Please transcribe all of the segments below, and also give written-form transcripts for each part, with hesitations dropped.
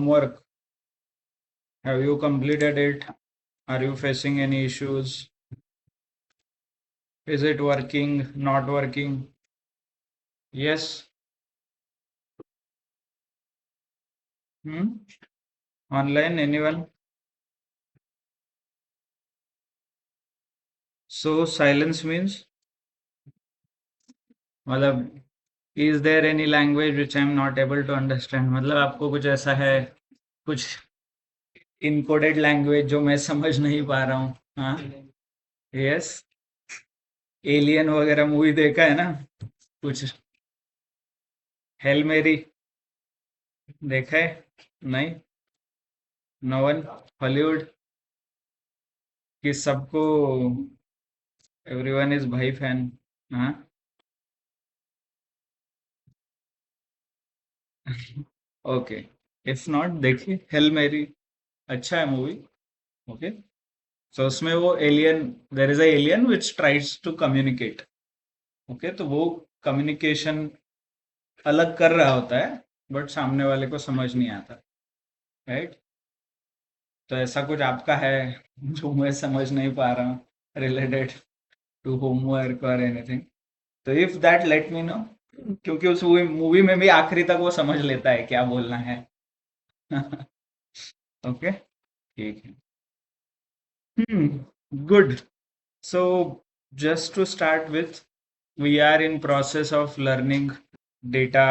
Homework, have you completed it? Are you facing any issues? Is it working, not working? Yes. Hmm? Online, anyone? So silence means, मतलब is there any language which I am not able to understand? मतलब आपको कुछ ऐसा है, कुछ encoded language जो मैं समझ नहीं पा रहा हूँ? हाँ, यस, एलियन वगैरह मूवी देखा है ना? कुछ हेल मेरी देखा है? नहीं, नो वन, हॉलीवुड कि सबको एवरीवन इज भाई फैन? हाँ, ओके, इफ नॉट देखिए हेल मेरी, अच्छा है मूवी। ओके, सो उसमें वो alien, there is a alien which tries to communicate. Okay, तो वो कम्युनिकेशन अलग कर रहा होता है, बट सामने वाले को समझ नहीं आता, राइट? तो ऐसा कुछ आपका है जो मैं समझ नहीं पा रहा हूँ, रिलेटेड टू होमवर्क और एनीथिंग? तो if that let me no, क्योंकि उस मूवी में भी आखिरी तक वो समझ लेता है क्या बोलना है। ओके, ठीक है। Good. So just to start with, we are in process of learning data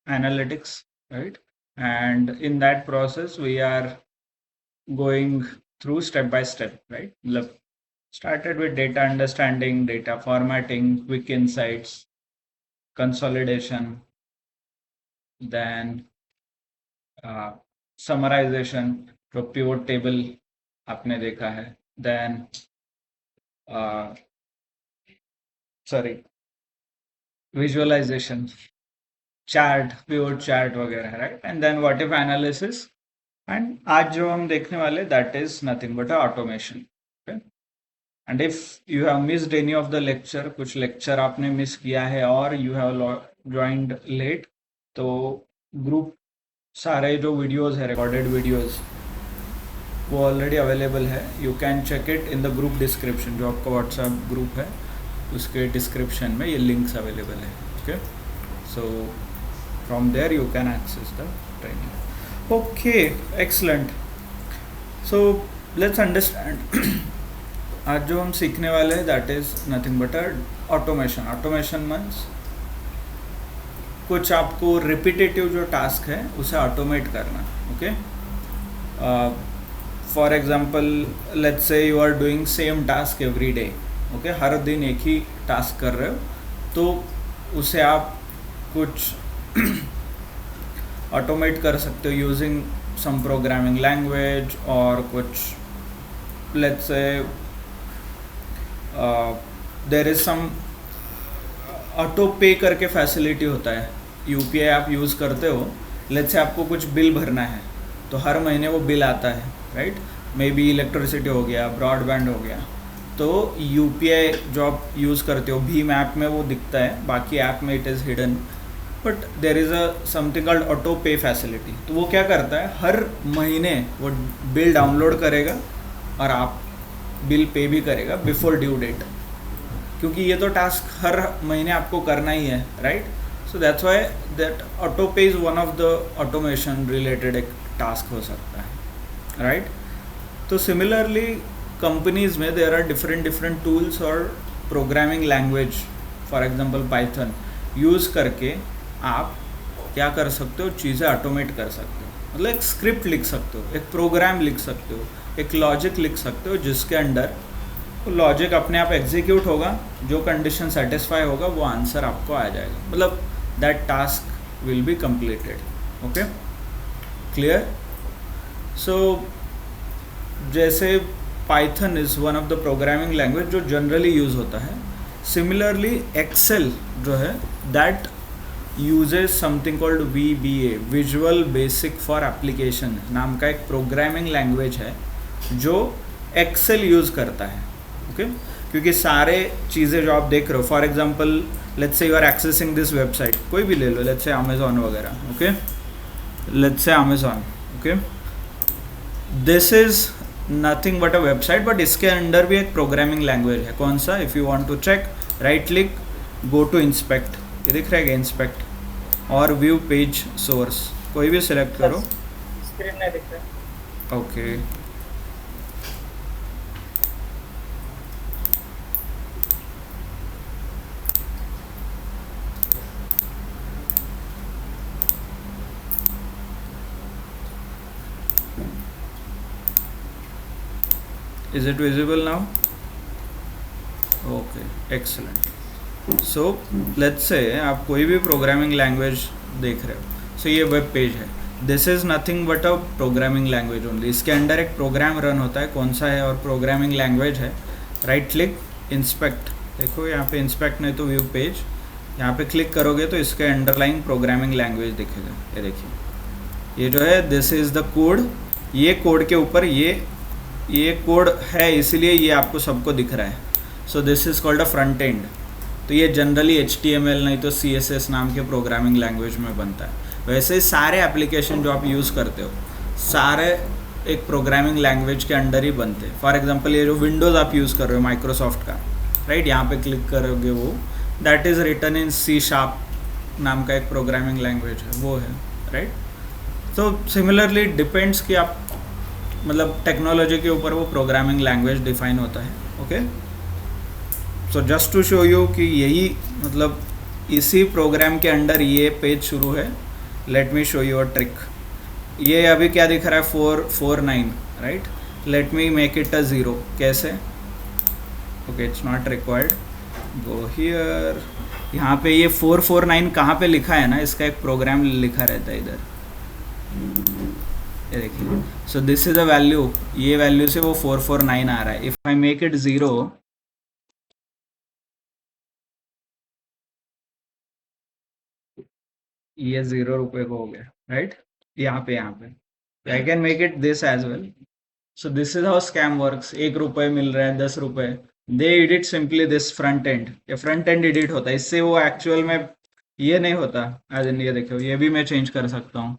analytics, right? And in that process, we are going through step by step, right? Look, started with data understanding, data formatting, quick insights, consolidation, then summarization, तो pivot table आपने देखा है, then sorry, visualization, chart, pivot chart वगैरह, right? And then what if analysis, and आज जो हम देखने वाले that is nothing but automation. And if you have missed any of the lecture, कुछ लेक्चर आपने मिस किया है और यू हैव ज्वाइंड लेट, तो ग्रुप सारे जो वीडियोस है, रिकॉर्डेड वीडियोस, वो ऑलरेडी अवेलेबल है। You can check it in the group description, जो आपका व्हाट्सएप ग्रुप है उसके डिस्क्रिप्शन में ये लिंक्स अवेलेबल है। Okay, so from there you can access the training. Okay, excellent. So let's understand. आज जो हम सीखने वाले हैं that is nothing but automation. Automation means कुछ आपको रिपीटेटिव जो टास्क है उसे ऑटोमेट करना। Okay, for example let's say you are doing same task every day. Okay, हर दिन एक ही टास्क कर रहे हो, तो उसे आप कुछ ऑटोमेट कर सकते हो यूजिंग सम प्रोग्रामिंग लैंग्वेज, और कुछ let's say there is some auto पे करके फैसिलिटी होता है। यूपीआई आप यूज़ करते हो, लेट्स से आपको कुछ बिल भरना है तो हर महीने वो बिल आता है, राइट? मे बी इलेक्ट्रिसिटी हो गया, ब्रॉडबैंड हो गया, तो यूपीआई जो आप यूज़ करते हो भीम ऐप में वो दिखता है, बाकी ऐप में it is hidden, but there is a something called auto पे फैसिलिटी। तो वो क्या करता है, हर महीने वो बिल डाउनलोड करेगा और आप बिल पे भी करेगा बिफोर ड्यू डेट, क्योंकि ये तो टास्क हर महीने आपको करना ही है, right? So that's why that autopay is one of the automation related एक टास्क हो सकता है, राइट? तो सिमिलरली कंपनीज़ में देर आर डिफरेंट टूल्स और programming language, for example Python use करके आप क्या कर सकते हो, चीज़ें ऑटोमेट कर सकते हो। मतलब एक स्क्रिप्ट लिख सकते हो, एक प्रोग्राम लिख सकते हो, एक लॉजिक लिख सकते हो, जिसके अंदर वो लॉजिक अपने आप एग्जीक्यूट होगा, जो कंडीशन सेटिस्फाई होगा वो आंसर आपको आ जाएगा, मतलब that task will be completed. Okay, clear? So जैसे Python is one of the programming language जो जनरली यूज़ होता है, सिमिलरली एक्सेल जो है that uses something called VBA, visual basic for application नाम का एक प्रोग्रामिंग लैंग्वेज है जो एक्सेल यूज़ करता है। ओके, क्योंकि सारे चीज़ें जो आप देख रहे हो, for example let's say you are accessing this website, कोई भी ले लो, लेट्स से अमेज़ॉन वगैरह। Okay, let's say Amazon, okay, this is nothing but a website, but इसके अंदर भी एक प्रोग्रामिंग लैंग्वेज है. कौन सा? If you want to check, right click, go to inspect, ये दिख रहा है इंस्पेक्ट, और व्यू पेज सोर्स, कोई भी सिलेक्ट करो. स्क्रीन नहीं दिख रहा. Okay, is it visible now? Okay, excellent. So let's say आप कोई भी प्रोग्रामिंग लैंग्वेज देख रहे हो, सो ये वेब पेज है, this is nothing but a programming language only. इसके अंदर एक प्रोग्राम रन होता है, कौन सा है, और प्रोग्रामिंग लैंग्वेज है. राइट क्लिक, इंस्पेक्ट, देखो यहाँ पे इंस्पेक्ट नहीं तो व्यू पेज, यहाँ पे क्लिक करोगे तो इसके अंडरलाइन प्रोग्रामिंग लैंग्वेज दिखेगा. ये देखिए, ये जो है दिस इज़ द कोड, ये कोड के ऊपर ये कोड है, इसीलिए ये आपको सबको दिख रहा है. So this is called a front end. तो ये जनरली HTML नहीं तो CSS नाम के प्रोग्रामिंग लैंग्वेज में बनता है. वैसे ही सारे एप्लीकेशन जो आप यूज़ करते हो, सारे एक प्रोग्रामिंग लैंग्वेज के अंडर ही बनते हैं. फॉर एग्जांपल ये जो विंडोज़ आप यूज़ कर रहे हो माइक्रोसॉफ्ट का, राइट, यहाँ पे क्लिक करोगे वो, that is written in C# नाम का एक प्रोग्रामिंग लैंग्वेज है, वो है, राइट. तो सिमिलरली डिपेंड्स कि आप मतलब टेक्नोलॉजी के ऊपर वो प्रोग्रामिंग लैंग्वेज डिफाइन होता है. Okay, so just to show you कि यही मतलब इसी प्रोग्राम के अंडर ये पेज शुरू है. Late me show you a trick. ये अभी क्या दिख रहा है, 449, right. Let me make it a 0. कैसे? Okay, it's not required, go here. यहाँ पे ये 449 कहाँ पे लिखा है ना, इसका एक प्रोग्राम लिखा रहता है इधर, ये देखिए. सो दिस इज अ वैल्यू, ये वैल्यू से वो 449 आ रहा है. इफ आई मेक इट 0, ये 0 रुपए को हो गया, राइट. यहाँ पे I can make it this as well. So this is how scam works. 1 रुपए मिल रहा है, 10 रुपए. They edit simply this front end, ये फ्रंट एंड एडिट होता है, इससे वो एक्चुअल में ये नहीं होता. एज इन ये देखो, ये भी मैं चेंज कर सकता हूँ.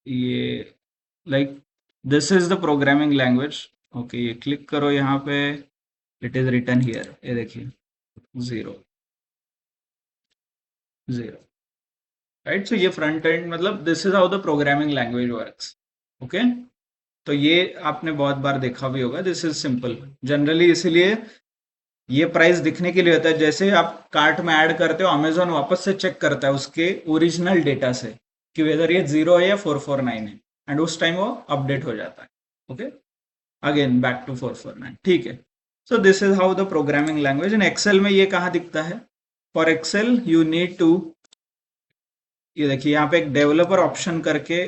ये like this is the programming language. Okay, ये क्लिक करो यहाँ पे, इट इज रिटन हियर, ये देखिए 0 0, राइट. सो ये फ्रंट एंड मतलब this is how the programming language works. Okay, तो ये आपने बहुत बार देखा भी होगा. दिस इज सिंपल जनरली, इसीलिए ये प्राइस दिखने के लिए होता है. जैसे आप कार्ट में ऐड करते हो, अमेजोन वापस से चेक करता है उसके ओरिजिनल डेटा से कि वेदर ये 0 है या 449 है, एंड उस टाइम वो अपडेट हो जाता है. ओके, अगेन बैक टू 449, ठीक है. So this is how the programming language. In Excel में ये कहाँ दिखता है? For Excel you need to, ये देखिए यहाँ पे एक डेवलपर ऑप्शन करके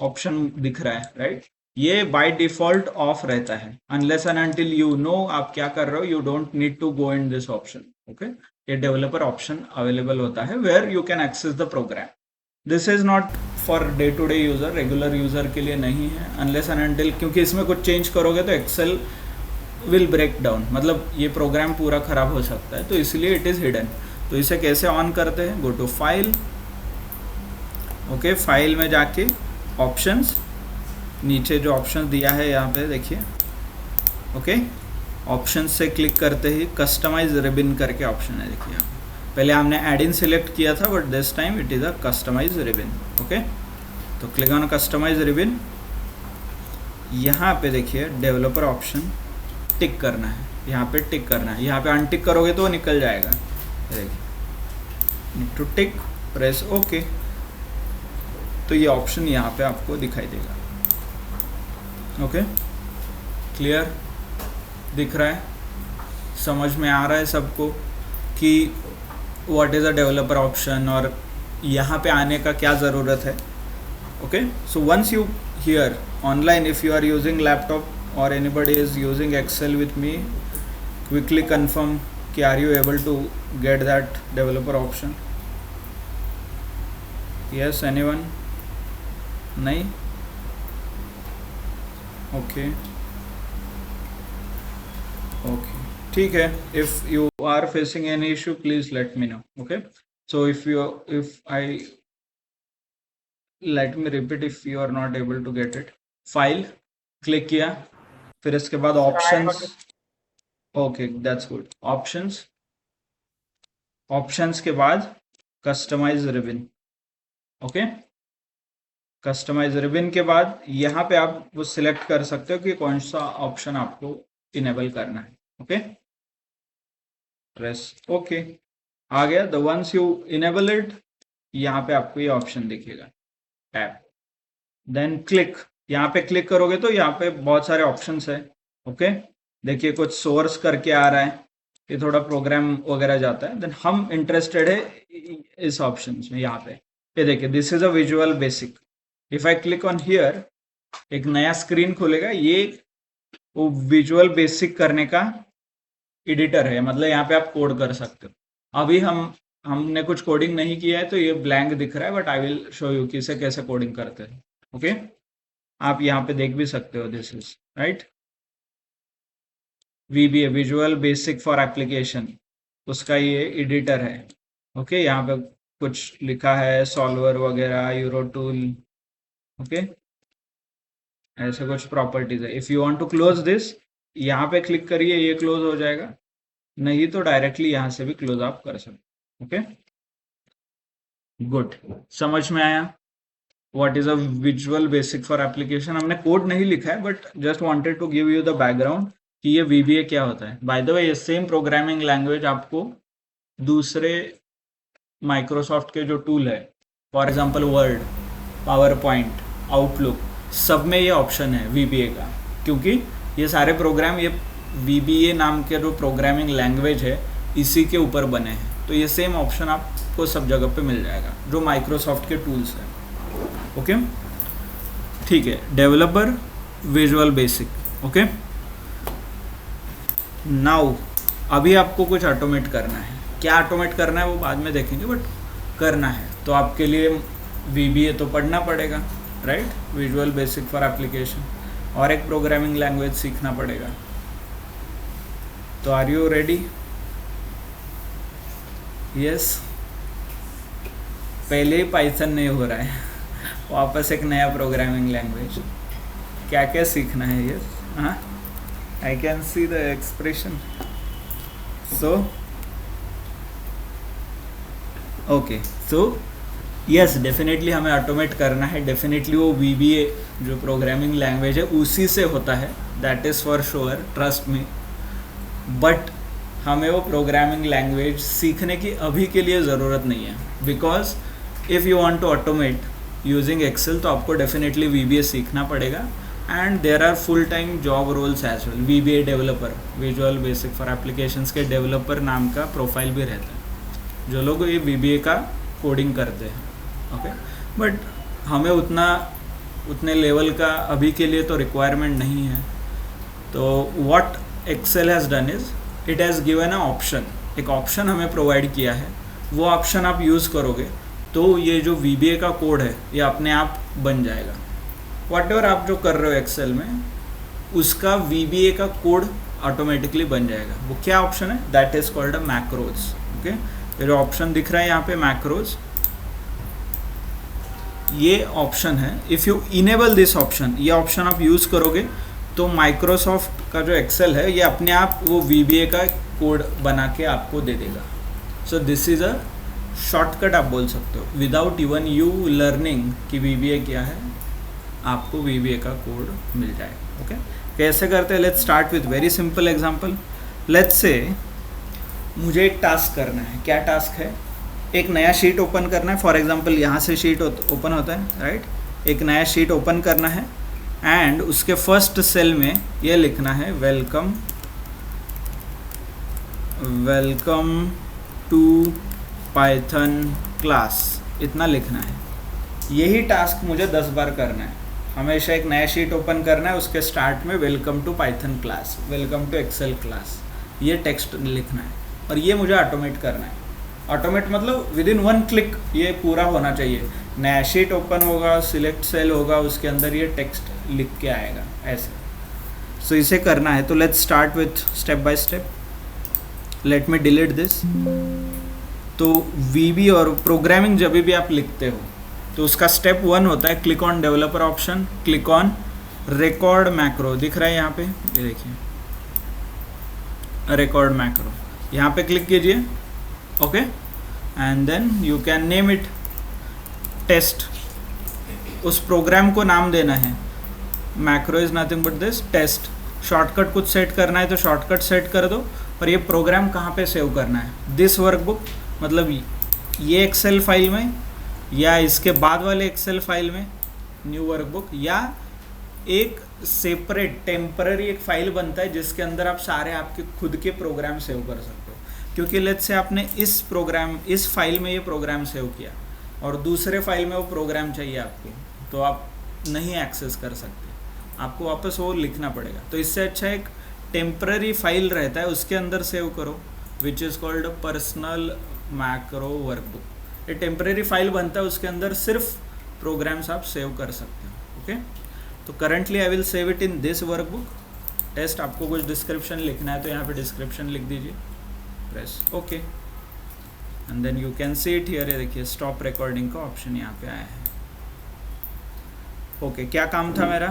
ऑप्शन दिख रहा है, राइट. ये बाय डिफॉल्ट ऑफ रहता है unless and until you know आप क्या कर रहे हो. You don't need to go in this option. Okay, ये डेवलपर ऑप्शन अवेलेबल होता है where you can access the program. This is not for day to day user, regular user के लिए नहीं है अनलेस एंड अनटिल, क्योंकि इसमें कुछ चेंज करोगे तो एक्सेल विल ब्रेक डाउन, मतलब ये प्रोग्राम पूरा खराब हो सकता है, तो इसलिए इट इज़ हिडन. तो इसे कैसे ऑन करते हैं? Go to file. Okay, file में जाके ऑप्शंस, नीचे जो ऑप्शन दिया है यहाँ पे देखिए. ओके, ऑप्शन से क्लिक करते ही कस्टमाइज रिबन करके ऑप्शन है, देखिए यहाँ पहले हमने एड इन सिलेक्ट किया था, but this time it is a customise ribbon. Okay, तो क्लिक ऑन कस्टमाइज रिबन. यहाँ पे देखिए डेवलपर ऑप्शन टिक करना है, यहाँ पे टिक करना है. यहाँ पे अनटिक करोगे तो वो निकल जाएगा. देखिए, need to tick, press okay. तो ये ऑप्शन यहाँ पे आपको दिखाई देगा. ओके, क्लियर दिख रहा है? समझ में आ रहा है सबको कि what is a developer option और यहाँ पे आने का क्या ज़रूरत है. Okay, so once you here online, if you are using laptop और anybody is using Excel with me, quickly confirm कि are you able to get that developer option. Yes, anyone? नहीं? ओके ओके, ठीक है. If you are facing any issue please let me know. Okay, so if I let me repeat if you are not able to get it. File click किया, फिर इसके बाद Sir, I options. got it. Okay that's good. Options, options के बाद customise ribbon. Okay, customise ribbon के बाद यहाँ पे आप वो सिलेक्ट कर सकते हो कि कौन सा ऑप्शन आपको इनेबल करना है. Okay, press okay. आ गया. The once you enable it, यहाँ पे आपको ये ऑप्शन दिखेगा टैब. देन क्लिक, यहाँ पे क्लिक करोगे तो यहाँ पे बहुत सारे ऑप्शंस है. ओके, देखिए कुछ सोर्स करके आ रहा है, ये थोड़ा प्रोग्राम वगैरह जाता है. देन हम इंटरेस्टेड है इस ऑप्शन में. यहाँ पे ये देखिए, this is a Visual basic. If I click on here, एक नया स्क्रीन खुलेगा. ये वो विजुअल बेसिक करने का एडिटर है, मतलब यहाँ पे आप कोड कर सकते हो. अभी हमने कुछ कोडिंग नहीं किया है तो ये ब्लैंक दिख रहा है, but I will show you कि इसे कैसे कोडिंग करते हैं. ओके, आप यहाँ पे देख भी सकते हो. This is right VBA, visual basic for application, उसका ये एडिटर है. ओके, यहाँ पे कुछ लिखा है सॉल्वर वगैरह, यूरो टूल. ओके, ऐसे कुछ प्रॉपर्टीज है. If you want to close this, यहाँ पे क्लिक करिए, ये क्लोज हो जाएगा. नहीं तो डायरेक्टली यहाँ से भी क्लोज आप कर सकते. Okay, good. समझ में आया what is a Visual basic for application. हमने कोड नहीं लिखा है, but just wanted to give you the background कि ये VBA क्या होता है. बाय द वे, ये सेम प्रोग्रामिंग लैंग्वेज आपको दूसरे माइक्रोसॉफ्ट के जो टूल है, for example word, power point, outlook, सब में ये ऑप्शन है VBA का. क्योंकि ये सारे प्रोग्राम, ये VBA नाम के जो प्रोग्रामिंग लैंग्वेज है, इसी के ऊपर बने हैं. तो ये सेम ऑप्शन आपको सब जगह पे मिल जाएगा जो माइक्रोसॉफ्ट के टूल्स हैं. ओके, ठीक है. Developer, Visual basic. Okay, now अभी आपको कुछ ऑटोमेट करना है. क्या ऑटोमेट करना है वो बाद में देखेंगे, बट करना है तो आपके लिए VBA तो पढ़ना पड़ेगा, right. Visual basic for application, और एक प्रोग्रामिंग लैंग्वेज सीखना पड़ेगा. तो आर यू रेडी? यस. पहले ही पाइथन नहीं हो रहा है, वापस एक नया प्रोग्रामिंग लैंग्वेज. क्या क्या सीखना है? यस, हाँ, I can see the expression. So okay, so yes, definitely हमें ऑटोमेट करना है. डेफिनेटली वो VBA जो प्रोग्रामिंग लैंग्वेज है उसी से होता है, that is for sure, trust me. But हमें वो प्रोग्रामिंग लैंग्वेज सीखने की अभी के लिए ज़रूरत नहीं है, because if you want to automate using Excel तो आपको डेफिनेटली VBA सीखना पड़ेगा. And there are full time job roles as well. VBA developer, Visual basic for applications के डेवलपर नाम का प्रोफाइल भी रहता है, जो लोग ये VBA का कोडिंग करते हैं. ओके, बट हमें उतने लेवल का अभी के लिए तो रिक्वायरमेंट नहीं है. तो what Excel has done is, it has given a option. एक ऑप्शन हमें प्रोवाइड किया है, वो ऑप्शन आप यूज़ करोगे तो ये जो VBA का कोड है ये अपने आप बन जाएगा. व्हाटएवर आप जो कर रहे हो एक्सेल में, उसका VBA का कोड ऑटोमेटिकली बन जाएगा. वो क्या ऑप्शन है? That is called a macros. Okay, ये जो ऑप्शन दिख रहा है यहाँ पे मैक्रोज, ये ऑप्शन है. If you enable this option, ये ऑप्शन आप यूज़ करोगे तो माइक्रोसॉफ्ट का जो एक्सेल है ये अपने आप वो VBA का कोड बना के आपको दे देगा. So this is a shortcut आप बोल सकते हो, विदाउट इवन यू लर्निंग कि VBA क्या है, आपको VBA का कोड मिल जाएगा. ओके, कैसे करते हैं? Let's start with very simple example. Let's से मुझे एक टास्क करना है. क्या टास्क है? एक नया शीट ओपन करना है. फॉर एग्जांपल यहाँ से शीट ओपन होता है, राइट. एक नया शीट ओपन करना है एंड उसके फर्स्ट सेल में ये लिखना है वेलकम टू पाइथन क्लास, इतना लिखना है. यही टास्क मुझे 10 बार करना है. हमेशा एक नया शीट ओपन करना है, उसके स्टार्ट में welcome to Python class, welcome to Excel class, ये टेक्स्ट लिखना है. और ये मुझे ऑटोमेट करना है. ऑटोमेट मतलब विद इन 1 क्लिक ये पूरा होना चाहिए. नया शीट ओपन होगा, सिलेक्ट सेल होगा, उसके अंदर ये टेक्स्ट लिख के आएगा ऐसे. सो इसे करना है तो let's start with step by step. Let me delete this. तो VB और प्रोग्रामिंग जब भी आप लिखते हो तो उसका स्टेप 1 होता है click on developer option, click on record macro, दिख रहा है यहाँ पे, ये देखिए रिकॉर्ड मैक्रो, यहाँ पे क्लिक कीजिए, okay, and then you can name it test, उस प्रोग्राम को नाम देना है, macro is nothing but this test. Shortcut कुछ सेट करना है तो शॉर्टकट सेट कर दो, और ये प्रोग्राम कहाँ पे सेव करना है, दिस वर्कबुक, मतलब ये एक्सेल फाइल में या इसके बाद वाले एक्सेल फाइल में न्यू वर्कबुक, या एक सेपरेट टेम्पररी एक फाइल बनता है जिसके अंदर आप सारे आपके खुद के प्रोग्राम सेव कर सकते हो। क्योंकि लेट्स से आपने इस फाइल में ये प्रोग्राम सेव किया और दूसरे फाइल में वो प्रोग्राम चाहिए आपको, तो आप नहीं एक्सेस कर सकते, आपको वापस वो लिखना पड़ेगा। तो इससे अच्छा एक टेम्पररी फाइल रहता है उसके अंदर सेव करो, which is called personal macro workbook. ये टेम्पररी फाइल बनता है, उसके अंदर सिर्फ प्रोग्राम्स आप सेव कर सकते हो, ओके। तो currently I will save it in this workbook test. आपको कुछ डिस्क्रिप्शन लिखना है तो यहाँ पे डिस्क्रिप्शन लिख दीजिए, press okay, and then you can see it here. ये देखिए स्टॉप रिकॉर्डिंग का ऑप्शन यहाँ पे आया है, ओके। क्या काम था मेरा,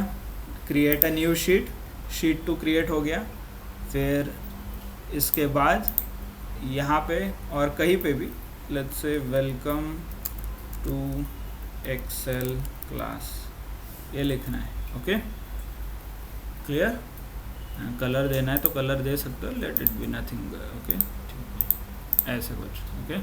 create a new sheet, sheet 2 create हो गया। फिर इसके बाद यहाँ पे और कहीं पे भी let's say welcome to Excel class, ये लिखना है, ओके, क्लियर। कलर देना है तो कलर दे सकते हो, let it be nothing, okay, ऐसे कुछ, okay.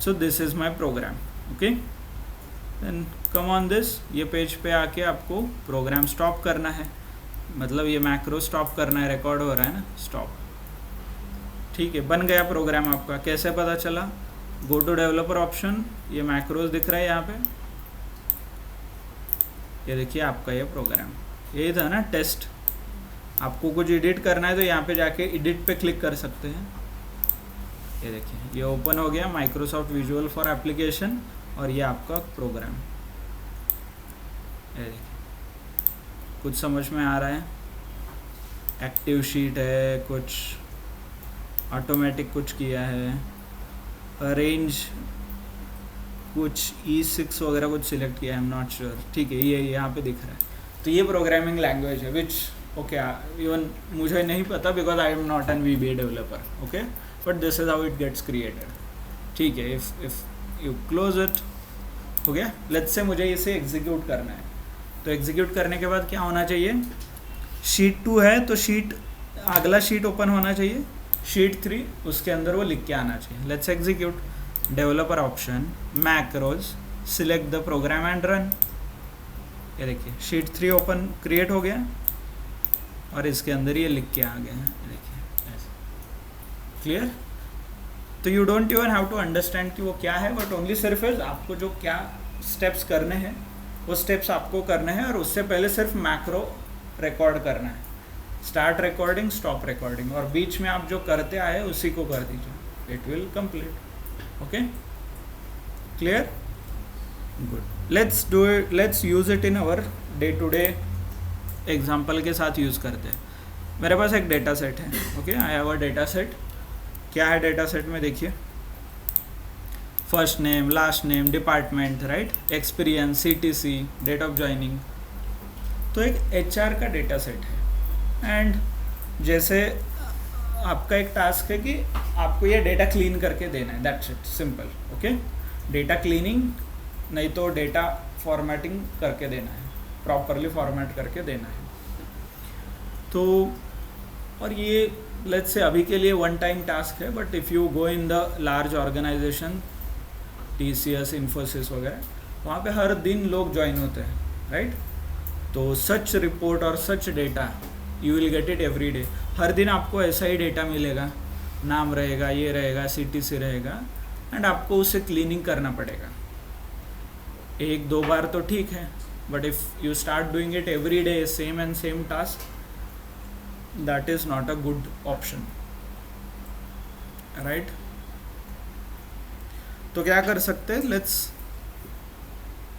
So this is my program, okay. Then come on this, ये पेज पे आके आपको प्रोग्राम स्टॉप करना है, मतलब ये मैक्रो स्टॉप करना है, रिकॉर्ड हो रहा है ना, स्टॉप, ठीक है। बन गया प्रोग्राम आपका। कैसे पता चला, गो टू डेवलपर ऑप्शन, ये मैक्रोज दिख रहा है यहाँ पे, ये देखिए आपका ये प्रोग्राम, ये था ना टेस्ट। आपको कुछ एडिट करना है तो यहाँ पे जाके एडिट पे क्लिक कर सकते हैं। ये देखिए ये ओपन हो गया माइक्रोसॉफ्ट विजुअल फॉर एप्लीकेशन, और ये आपका प्रोग्राम, ये देखिए कुछ समझ में आ रहा है। एक्टिव शीट है, कुछ ऑटोमेटिक कुछ किया है, अरेंज कुछ E6 वगैरह कुछ सिलेक्ट किया है, आई एम नॉट श्योर, ठीक है, ये यहाँ पे दिख रहा है। तो ये प्रोग्रामिंग लैंग्वेज है विच ओके, इवन मुझे नहीं पता because I am not an VBA developer, okay, but this is how it gets created, ठीक है। इफ यू क्लोज इट, हो गया। लेट्स से मुझे इसे एग्जीक्यूट करना है, तो एग्जीक्यूट करने के बाद क्या होना चाहिए, शीट 2 है तो अगला शीट ओपन होना चाहिए, शीट 3 उसके अंदर वो लिख के आना चाहिए। Let's execute, developer option, macros, select the program and run. ये देखिए शीट 3 ओपन क्रिएट हो गया और इसके अंदर ये लिख के आ गया है, देखिए ऐसे, क्लियर। तो you don't even have to understand कि वो क्या है, बट ओनली सिर्फ आपको जो क्या स्टेप्स करने हैं वो स्टेप्स आपको करने हैं, और उससे पहले सिर्फ मैक्रो रिकॉर्ड करना है, स्टार्ट रिकॉर्डिंग, स्टॉप रिकॉर्डिंग, और बीच में आप जो करते आए उसी को कर दीजिए, it will complete, okay, clear, good. Let's do it, let's use it in our day to day example के साथ यूज़ करते हैं। मेरे पास एक डेटा सेट है, okay, I have a data set. क्या है डेटा सेट में, देखिए first name, last name, department, right, experience, CTC, date of joining. तो एक HR का डेटा सेट है, एंड जैसे आपका एक टास्क है कि आपको ये डेटा क्लीन करके देना है, that's it, simple, okay. Data cleaning नहीं तो डेटा फॉर्मेटिंग करके देना है, प्रॉपरली फॉर्मेट करके देना है। तो और ये लेट्स से अभी के लिए वन टाइम टास्क है, but if you go in the large organization, TCS, Infosys वगैरह, वहाँ पे हर दिन लोग ज्वाइन होते हैं, राइट। तो सच रिपोर्ट और such data you will get it every day. हर दिन आपको ऐसा ही डेटा मिलेगा, नाम रहेगा, ये रहेगा, CTC रहेगा, एंड आपको उसे क्लीनिंग करना पड़ेगा। 1-2 बार तो ठीक है, but if you start doing it every day same and same task, that is not a good option, right. तो क्या कर सकते हैं, लेट्स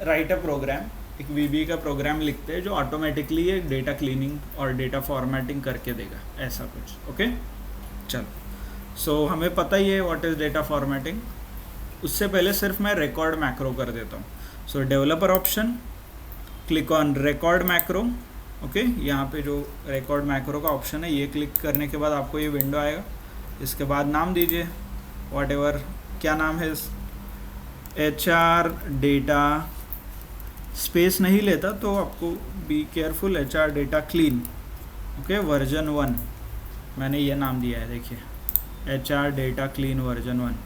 राइट अ प्रोग्राम, एक VBA का प्रोग्राम लिखते हैं जो ऑटोमेटिकली ये डेटा क्लीनिंग और डेटा फॉर्मेटिंग करके देगा, ऐसा कुछ, ओके। चलो, सो हमें पता ही है व्हाट इज़ डेटा फॉर्मेटिंग। उससे पहले सिर्फ मैं रिकॉर्ड मैक्रो कर देता हूँ. So developer option, click on record macro. Okay, यहाँ पे जो रिकॉर्ड मैक्रो का ऑप्शन है ये क्लिक करने के बाद आपको ये विंडो आएगा. इसके बाद नाम दीजिए वॉट एवर, क्या नाम है, HR डेटा, स्पेस नहीं लेता तो आपको be careful, HR data clean. Okay, version 1 मैंने ये नाम दिया है. देखिए HR data clean version 1.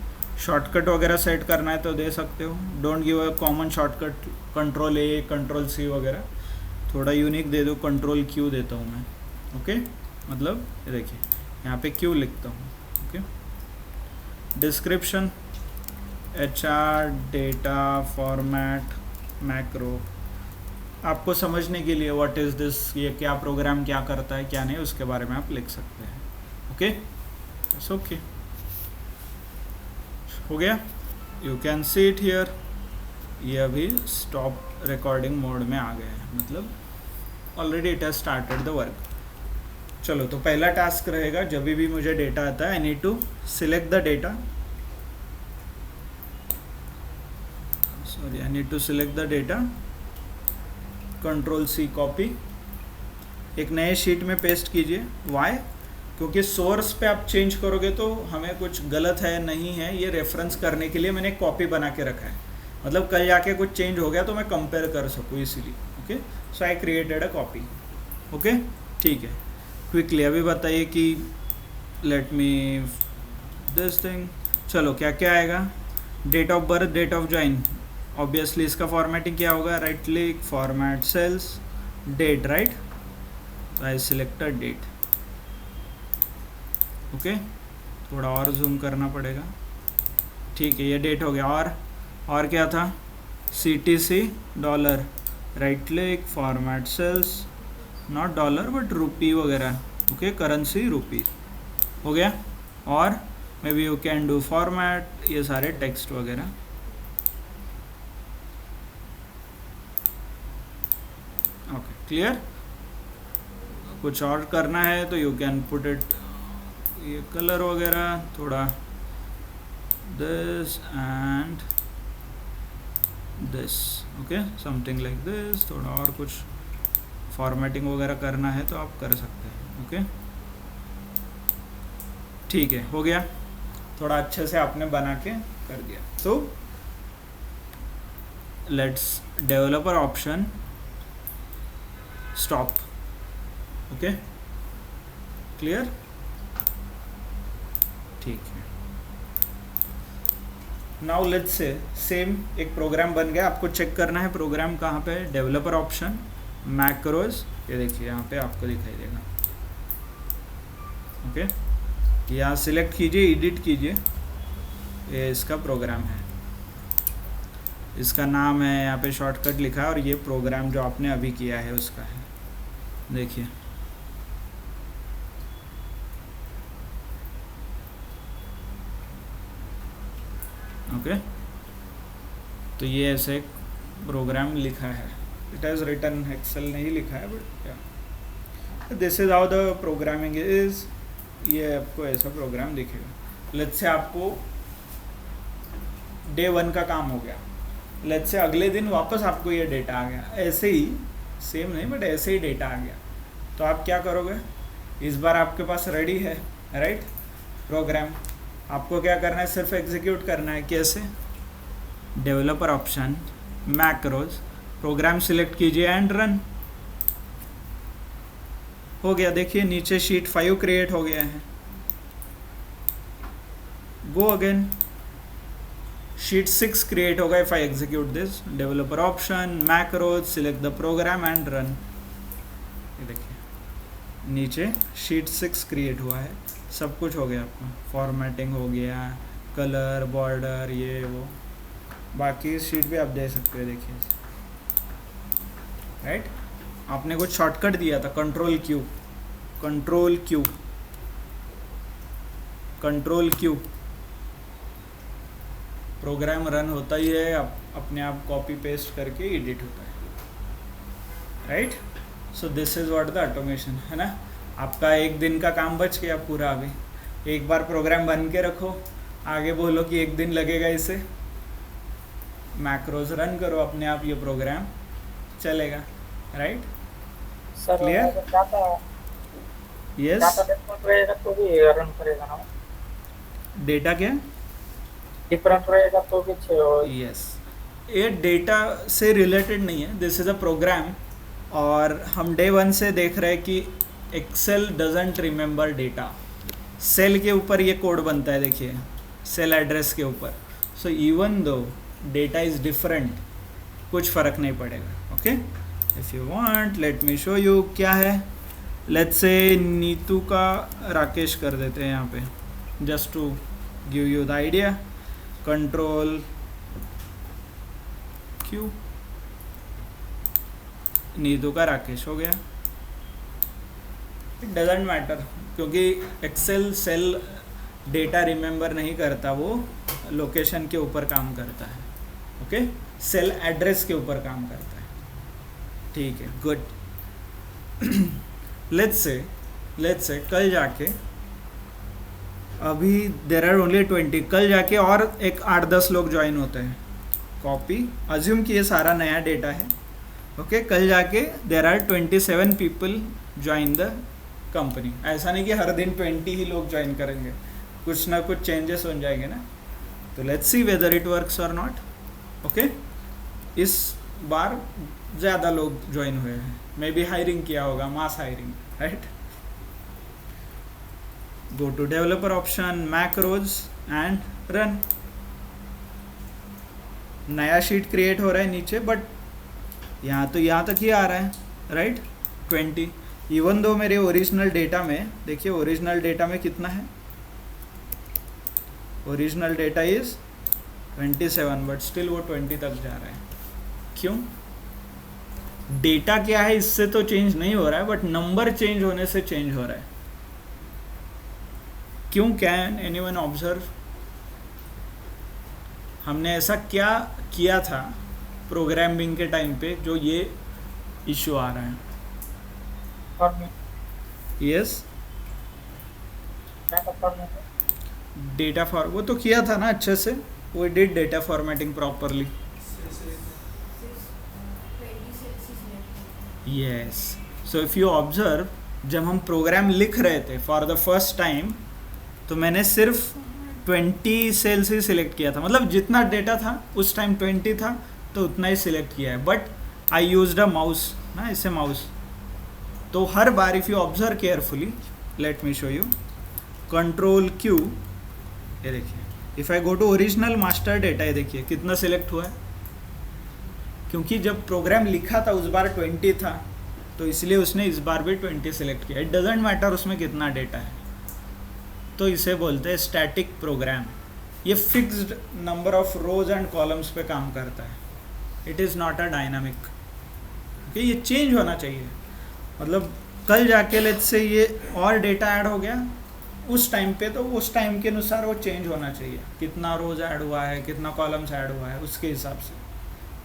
Shortcut वगैरह सेट करना है तो दे सकते हो. Don't give a common shortcut control A control C वगैरह, थोड़ा यूनिक दे दो. कंट्रोल Q देता हूँ मैं. ओके, मतलब ये देखिए यहाँ पे Q लिखता हूँ. Okay, description HR data format macro, आपको समझने के लिए व्हाट इज़ दिस, ये क्या प्रोग्राम क्या करता है क्या नहीं, उसके बारे में आप लिख सकते हैं. ओके, इट्स ओके, हो गया. You can see it here. ये अभी स्टॉप रिकॉर्डिंग मोड में आ गया है, मतलब already it has started the work. चलो, तो पहला टास्क रहेगा, जब भी मुझे डेटा आता है I need to select the data. Sorry, I need to select the data. Control C copy, एक नए शीट में पेस्ट कीजिए. वाई? क्योंकि सोर्स पे आप चेंज करोगे तो हमें कुछ गलत है नहीं है, ये रेफरेंस करने के लिए मैंने एक कॉपी बना के रखा है. मतलब कल जाके कुछ चेंज हो गया तो मैं कंपेयर कर सकूँ इसीलिए. Okay, so I created a copy. Okay, ठीक है. क्विकली अभी बताइए कि लेट मी दिस थिंग. चलो, क्या क्या आएगा? Date of birth, date of join. Obviously इसका फॉर्मेटिंग क्या होगा? Right click, format cells, date. Right, I select a date. Okay, थोड़ा और जूम करना पड़ेगा. ठीक है, ये डेट हो गया. और क्या था? CTC dollar. Right click, format cells, not dollar but rupee वगैरह. ओके, करेंसी रुपी हो गया. और may B you can do format, ये सारे टेक्स्ट वगैरह. Okay, clear. कुछ और करना है तो यू कैन पुट इट, ये कलर वगैरह थोड़ा, this and this. Okay, something like this. थोड़ा और कुछ फॉर्मेटिंग वगैरह करना है तो आप कर सकते हैं. ओके, ठीक है, हो गया. थोड़ा अच्छे से आपने बना के कर दिया. तो let's developer option stop. Okay, clear, ठीक है. नाउ लेट्स से सेम एक प्रोग्राम बन गया. आपको चेक करना है प्रोग्राम कहाँ पे है. डेवलपर ऑप्शन, मैक्रोज, ये देखिए यहाँ पे आपको दिखाई देगा. ओके, यहाँ सिलेक्ट कीजिए, एडिट कीजिए. ये इसका प्रोग्राम है, इसका नाम है, यहाँ पे शॉर्टकट लिखा है और ये प्रोग्राम जो आपने अभी किया है उसका है. देखिए, ओके, तो ये ऐसे एक प्रोग्राम लिखा है. इट हैज़ रिटन, एक्सेल नहीं लिखा है but this is how the programming is. ये आपको ऐसा प्रोग्राम दिखेगा. लेट्स से आपको डे 1 का काम हो गया. लेट्स से अगले दिन वापस आपको ये डेटा आ गया. ऐसे ही, सेम नहीं बट ऐसे ही डेटा आ गया. तो आप क्या करोगे? इस बार आपके पास रेडी है, राइट, प्रोग्राम. आपको क्या करना है? सिर्फ एग्जीक्यूट करना है. कैसे? Developer option, macros, program select कीजिए एंड रन. हो गया. देखिए नीचे शीट 5 क्रिएट हो गया है. गो अगेन, शीट 6 क्रिएट होगा if I execute this. Developer option, macros, select the program and run. ये देखिए नीचे शीट 6 क्रिएट हुआ है. सब कुछ हो गया आपका. फॉर्मेटिंग हो गया, कलर, बॉर्डर, ये वो. बाकी शीट भी आप दे सकते हो. देखिए, राइट, आपने कुछ शॉर्टकट दिया था, control Q, control Q, control Q. Program run होता ही है, अपने आप कॉपी पेस्ट करके एडिट होता है. Right, so this is what the automation है ना. आपका एक दिन का काम बच गया पूरा. अभी एक बार प्रोग्राम बन के रखो, आगे बोलो कि एक दिन लगेगा इसे, मैक्रोज रन करो अपने आप, ये प्रोग्राम चलेगा, राइट? Sir Clear? अगर डाटा यस। डाटा डिफरेंट रहेगा तो भी रन करेगा ना? डेटा क्या? डिफरेंट रहेगा तो भी यस, ये डेटा से रिलेटेड नहीं है, दिस इज़ अ प्रोग्राम। और हम डे वन से देख रहे हैं कि Excel doesn't remember data. Cell के ऊपर ये कोड बनता है, देखिए, सेल एड्रेस के ऊपर। So even though data is different, कुछ फ़र्क नहीं पड़ेगा। Okay, if you want let me show you क्या है। लेट्स से नीतू का राकेश कर देते हैं यहाँ पे, just to give you the idea. Control Q, Neetu का राकेश हो गया। इट डजेंट मैटर, क्योंकि एक्सेल सेल डेटा रिमेंबर नहीं करता, वो लोकेशन के ऊपर काम करता है। ओके, सेल एड्रेस के ऊपर काम करता है। ठीक है, गुड। लेट्स से कल जाके, अभी देर आर ओनली 20, कल जाके और एक 8-10 लोग ज्वाइन होते हैं। कॉपी, अज्यूम कि ये सारा नया डेटा है। ओके, कल जाके there are 27 people join the company. ऐसा नहीं कि हर दिन 20 ही लोग ज्वाइन करेंगे, कुछ ना कुछ चेंजेस हो जाएंगे ना। तो let's see whether it works और नॉट। ओके, इस बार ज़्यादा लोग ज्वाइन हुए हैं, मे बी हायरिंग किया होगा, mass hiring, right? Go to developer option, macros and run. नया शीट क्रिएट हो रहा है नीचे, बट यहाँ तक ही आ रहा है, राइट? 20। इवन दो मेरे ओरिजिनल डेटा में, देखिए ओरिजिनल डेटा में कितना है, original data is 27, but still वो 20 तक जा रहा है। क्यों? डेटा क्या है इससे तो चेंज नहीं हो रहा है, बट नंबर चेंज होने से चेंज हो रहा है। क्यों? Can anyone observe? हमने ऐसा क्या किया था प्रोग्रामिंग के टाइम पे जो ये इशू आ रहा है? यस, डेटा फॉर, वो तो किया था ना अच्छे से, वो did data formatting properly. Yes, so if you observe, जब हम प्रोग्राम लिख रहे थे फॉर द फर्स्ट टाइम, तो मैंने सिर्फ 20 सेल्स ही सिलेक्ट किया था, मतलब जितना डेटा था उस टाइम 20 था तो उतना ही सिलेक्ट किया है। But I used a mouse ना, इसे माउस। तो हर बार if you observe carefully, let me show you, control Q, ये देखिए, if I go to original master data, ये देखिए कितना सिलेक्ट हुआ है। क्योंकि जब प्रोग्राम लिखा था उस बार 20 था, तो इसलिए उसने इस बार भी 20 सिलेक्ट किया। इट डजेंट मैटर उसमें कितना डेटा है। तो इसे बोलते हैं स्टैटिक प्रोग्राम। ये fixed number of rose and columns पे काम करता है। It is not a dynamic, कि ये चेंज होना चाहिए। मतलब कल जाके लेट्स से ये और डेटा ऐड हो गया उस टाइम पे, तो उस टाइम के अनुसार वो चेंज होना चाहिए, कितना रोज ऐड हुआ है, कितना कॉलम्स ऐड हुआ है, उसके हिसाब से।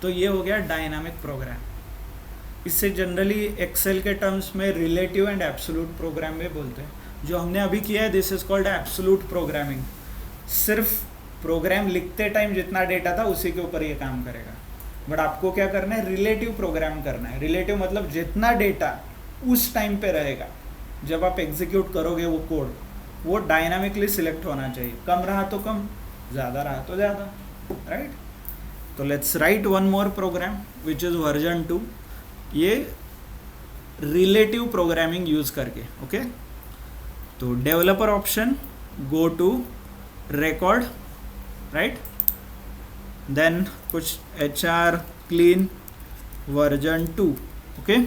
तो ये हो गया डायनामिक प्रोग्राम। इससे जनरली एक्सेल के टर्म्स में रिलेटिव एंड एब्सोल्यूट प्रोग्राम में बोलते हैं। जो हमने अभी किया है, this is called absolute programming. सिर्फ प्रोग्राम लिखते टाइम जितना डेटा था उसी के ऊपर ये काम करेगा। बट आपको क्या करना है, रिलेटिव प्रोग्राम करना है। रिलेटिव मतलब जितना डेटा उस टाइम पे रहेगा, जब आप एग्जीक्यूट करोगे वो कोड, वो डायनामिकली सिलेक्ट होना चाहिए। कम रहा तो कम, ज़्यादा रहा तो ज़्यादा, राइट? तो let's write one more program which is version 2, ये रिलेटिव प्रोग्रामिंग यूज़ करके। ओके, तो developer option, go to record, right? Then कुछ HR clean version 2, okay,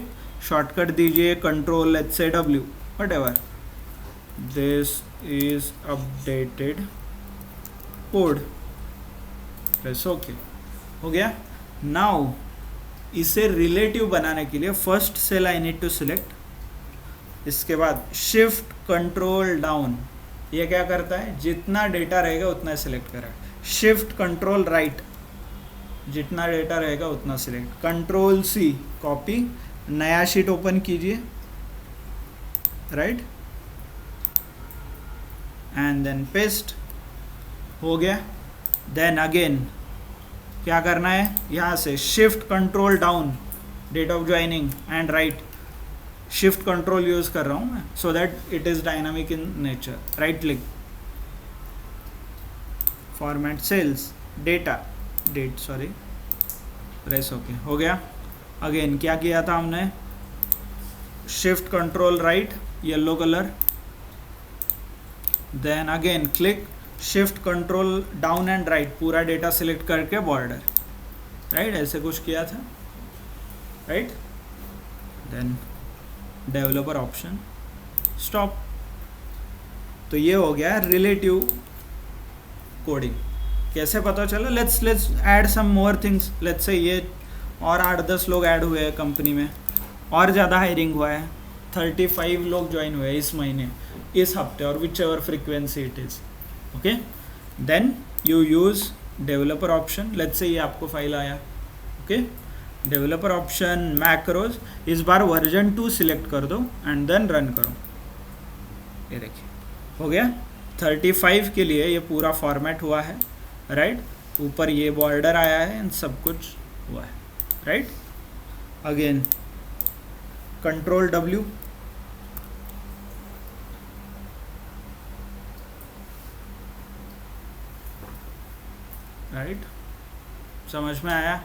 shortcut दीजिए control let's say W, whatever, this is updated code, press okay, हो गया। Now इसे relative बनाने के लिए first cell I need to select, इसके बाद शिफ्ट कंट्रोल डाउन, ये क्या करता है, जितना डेटा रहेगा उतना सिलेक्ट करेगा। शिफ्ट कंट्रोल राइट, जितना डेटा रहेगा उतना सिलेक्ट। कंट्रोल C कॉपी, नया शीट ओपन कीजिए, राइट, एंड देन पेस्ट, हो गया। देन अगेन क्या करना है, यहाँ से shift control down, date of joining and right, shift control use कर रहा हूँ मैं, so that it is dynamic in nature. Right click, format cells, data, date sorry, press okay, हो गया. अगेन क्या किया था हमने, shift control right, yellow colour, then again click, shift control down and right, पूरा डेटा सिलेक्ट करके border. Right, ऐसे कुछ किया था. Right, then developer option, stop. तो ये हो गया रिलेटिव कोडिंग. कैसे पता चला, let's add some more things. Let's say ये और 8-10 लोग ऐड हुए हैं कंपनी में, और ज़्यादा हायरिंग हुआ है, 35 लोग ज्वाइन हुए इस महीने, इस हफ्ते, और whichever frequency it is. Okay, then you use developer option. Let's say ये आपको फाइल आया. ओके, डेवलपर ऑप्शन, मैक्रोज, इस बार वर्जन 2 सिलेक्ट कर दो एंड देन रन करो. ये देखिए हो गया. 35 के लिए ये पूरा फॉर्मेट हुआ है. राइट, ऊपर ये बॉर्डर आया है एंड सब कुछ हुआ है. Right, again control W, right, समझ में आया.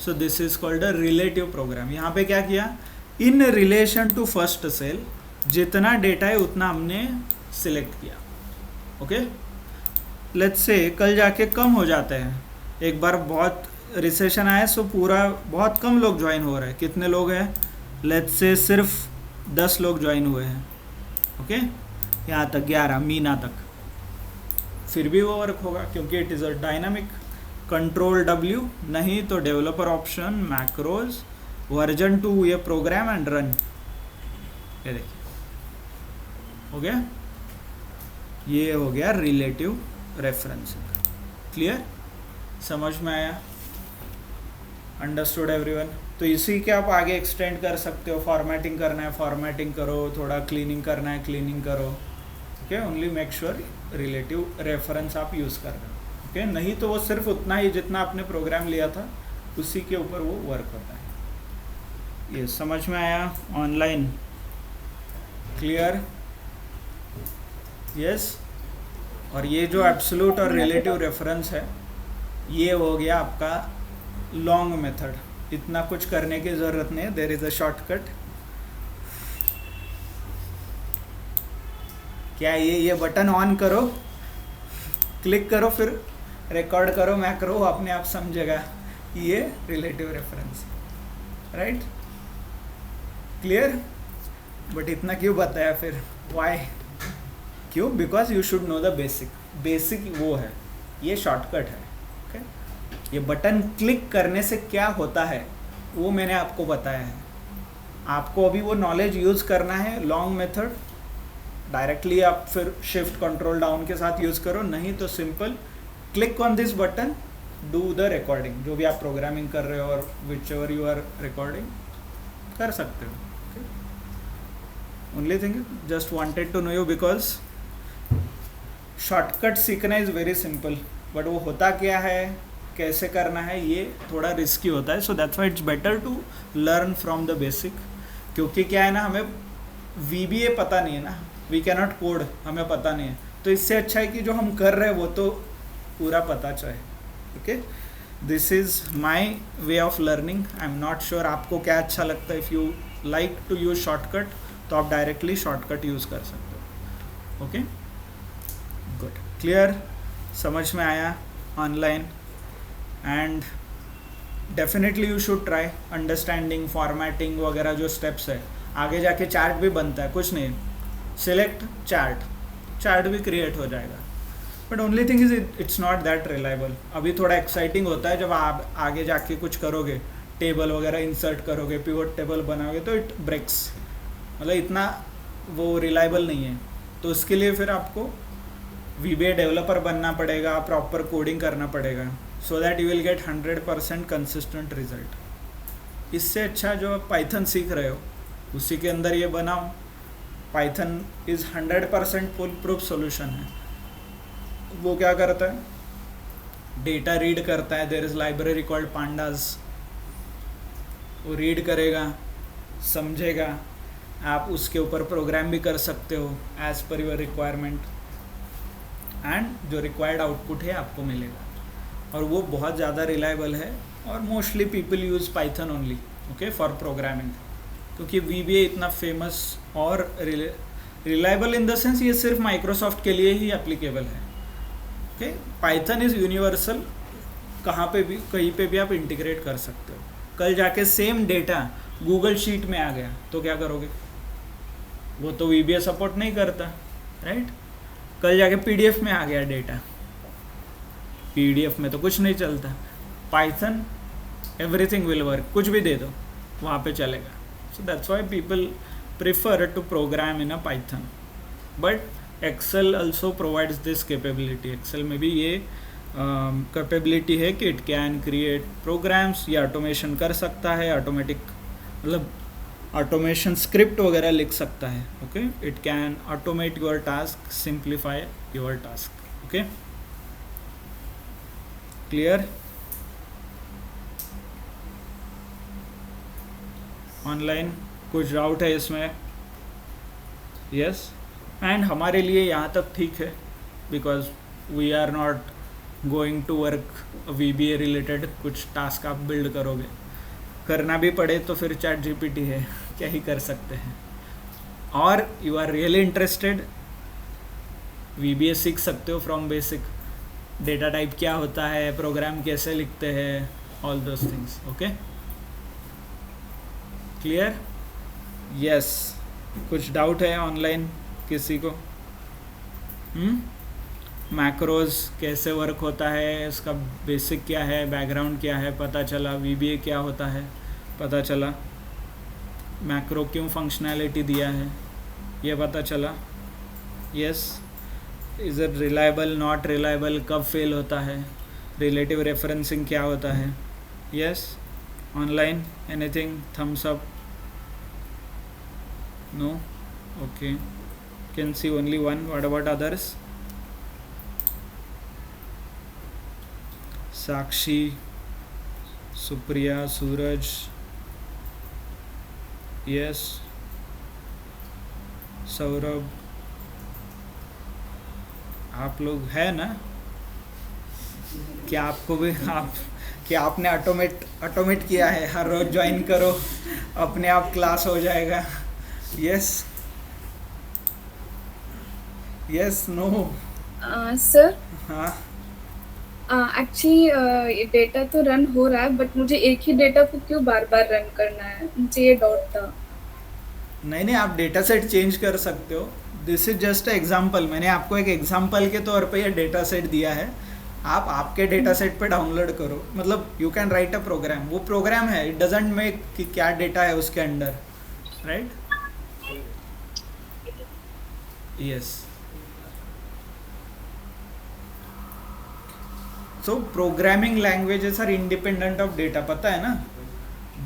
So this is called a relative program. यहाँ पे क्या किया, in relation to first cell जितना डेटा है उतना हमने सिलेक्ट किया. ओके, लेट्स से कल जाके कम हो जाते हैं, एक बार बहुत रिसेशन आया, सो पूरा बहुत कम लोग ज्वाइन हो रहे हैं. कितने लोग हैं, लेट्स से सिर्फ 10 लोग ज्वाइन हुए हैं. ओके, यहाँ तक 11 मीना तक, फिर भी वो वर्क होगा क्योंकि it is a dynamic. Control W, नहीं तो डेवलपर ऑप्शन, मैक्रोज, वर्जन 2 ये प्रोग्राम एंड रन. ये देखिए हो गया. ये हो गया रिलेटिव रेफरेंसिंग. क्लियर, समझ में आया, अंडरस्टूड एवरीवन. तो इसी के आप आगे एक्सटेंड कर सकते हो. फॉर्मेटिंग करना है फॉर्मेटिंग करो, थोड़ा क्लीनिंग करना है क्लीनिंग करो. Okay, only make sure relative reference आप यूज़ कर रहे हो. ओके, नहीं तो वो सिर्फ उतना ही जितना आपने प्रोग्राम लिया था उसी के ऊपर वो वर्क होता है. ये समझ में आया, ऑनलाइन क्लियर. यस, और ये जो एब्सोल्यूट और रिलेटिव रेफरेंस है ये हो गया आपका लॉन्ग मेथड. इतना कुछ करने की ज़रूरत नहीं है, देयर इज़ अ शॉर्टकट. क्या ये बटन ऑन करो, क्लिक करो, फिर रिकॉर्ड करो मैक्रो, अपने आप समझेगा ये relative reference. Right, clear. But इतना क्यों बताया फिर, वाई, क्यों, because you should know the basic. Basic वो है, ये शॉर्टकट है. ओके, ये बटन क्लिक करने से क्या होता है वो मैंने आपको बताया है. आपको अभी वो नॉलेज यूज़ करना है. लॉन्ग मेथड डायरेक्टली आप फिर शिफ्ट कंट्रोल डाउन के साथ यूज़ करो, नहीं तो simple click on this button, do the recording. जो भी आप प्रोग्रामिंग कर रहे हो और whichever you are recording कर सकते हो. Only thing just wanted to know you, because shortcut सीखना इज़ वेरी सिंपल, बट वो होता क्या है, कैसे करना है, ये थोड़ा रिस्की होता है. So that's why it's better to learn from the basic. क्योंकि क्या है ना, हमें VBA पता नहीं है ना, वी कैनॉट कोड, हमें पता नहीं है. तो इससे अच्छा है कि जो हम कर रहे हैं वो तो पूरा पता चाहे. Okay, this is my way of learning. I am not sure आपको क्या अच्छा लगता है. If you like to use shortcut तो आप डायरेक्टली शॉर्टकट यूज़ कर सकते हो. ओके, गुड, क्लियर, समझ में आया online. And definitely you should try understanding formatting वगैरह जो स्टेप्स है. आगे जाके चार्ट भी बनता है, कुछ नहीं, सिलेक्ट चार्ट भी क्रिएट हो जाएगा. But only thing is it's not that reliable. अभी थोड़ा एक्साइटिंग होता है जब आप आगे जाके कुछ करोगे, टेबल वगैरह इंसर्ट करोगे, पिवट टेबल बनाओगे, तो इट ब्रेक्स, मतलब इतना वो रिलायबल नहीं है. तो उसके लिए फिर आपको VBA डेवलपर बनना पड़ेगा, प्रॉपर कोडिंग करना पड़ेगा, सो that you will gate 100% consistent result. इससे अच्छा जो आप पाइथन सीख रहे हो उसी के अंदर ये बनाओ. Python is 100% foolproof solution है. वो क्या करता है, डेटा रीड करता है, there is library called pandas, वो रीड करेगा, समझेगा, आप उसके ऊपर प्रोग्राम भी कर सकते हो as per your requirement, and जो रिक्वायर्ड आउटपुट है आपको मिलेगा। और वो बहुत ज़्यादा रिलायबल है, और mostly people use Python only, okay, for programming, क्योंकि VBA इतना फेमस और रिलायबल इन द सेंस ये सिर्फ माइक्रोसॉफ्ट के लिए ही एप्लीकेबल है, ओके। पाइथन इज़ यूनिवर्सल, कहाँ पे भी कहीं पे भी आप इंटीग्रेट कर सकते हो। कल जाके सेम डेटा गूगल शीट में आ गया तो क्या करोगे? वो तो VBA सपोर्ट नहीं करता, राइट। कल जाके PDF में आ गया डेटा, PDF में तो कुछ नहीं चलता। पाइथन एवरीथिंग विल वर्क, कुछ भी दे दो वहाँ पे चलेगा। So that's why people prefer to program in a Python, but Excel also provides this capability. Excel में भी ये कैपेबिलिटी है कि इट कैन क्रिएट प्रोग्राम्स, या ऑटोमेशन कर सकता है, ऑटोमेटिक मतलब ऑटोमेशन स्क्रिप्ट वगैरह लिख सकता है, okay. It can automate your task, simplify your task, okay. Clear? Online कुछ डाउट है इसमें? यस, एंड हमारे लिए यहाँ तक ठीक है, because we are not going to work VBA related. कुछ टास्क आप बिल्ड करोगे, करना भी पड़े तो फिर ChatGPT है, क्या ही कर सकते हैं। और you are really interested, VBA सीख सकते हो फ्रॉम बेसिक, डेटा टाइप क्या होता है, प्रोग्राम कैसे लिखते हैं, all those things, okay. Clear? Yes, कुछ डाउट है ऑनलाइन किसी को? मैक्रोज कैसे वर्क होता है, इसका बेसिक क्या है, बैकग्राउंड क्या है, पता चला। VBA क्या होता है पता चला, मैक्रो क्यों फंक्शनैलिटी दिया है ये पता चला। Yes, is it reliable, not reliable, कब फेल होता है, रिलेटिव रेफरेंसिंग क्या होता है। Yes, online anything, thumbs up? No, okay, can see only one, what about others? Sakshi, Supriya, Suraj, yes, Saurabh, आप लोग है ना? क्या आपको भी क्या आपने ऑटोमेट किया है? हर रोज ज्वाइन करो, अपने आप क्लास हो जाएगा। Yes, yes, no? सर, हाँ, एक्चुअली डेटा तो रन हो रहा है, बट मुझे एक ही डेटा को क्यों बार बार रन करना है, मुझे ये डाउट था। नहीं, आप डेटा सेट चेंज कर सकते हो। दिस इज जस्ट एग्जाम्पल, मैंने आपको एक एग्जाम्पल के तौर पे ये डेटा सेट दिया है। आप आपके डेटा सेट पे डाउनलोड करो, मतलब you can write a program, वो प्रोग्राम है, इट डजेंट मेक कि क्या डेटा है उसके under, right? Yes, so programming languages are independent of data, पता है ना?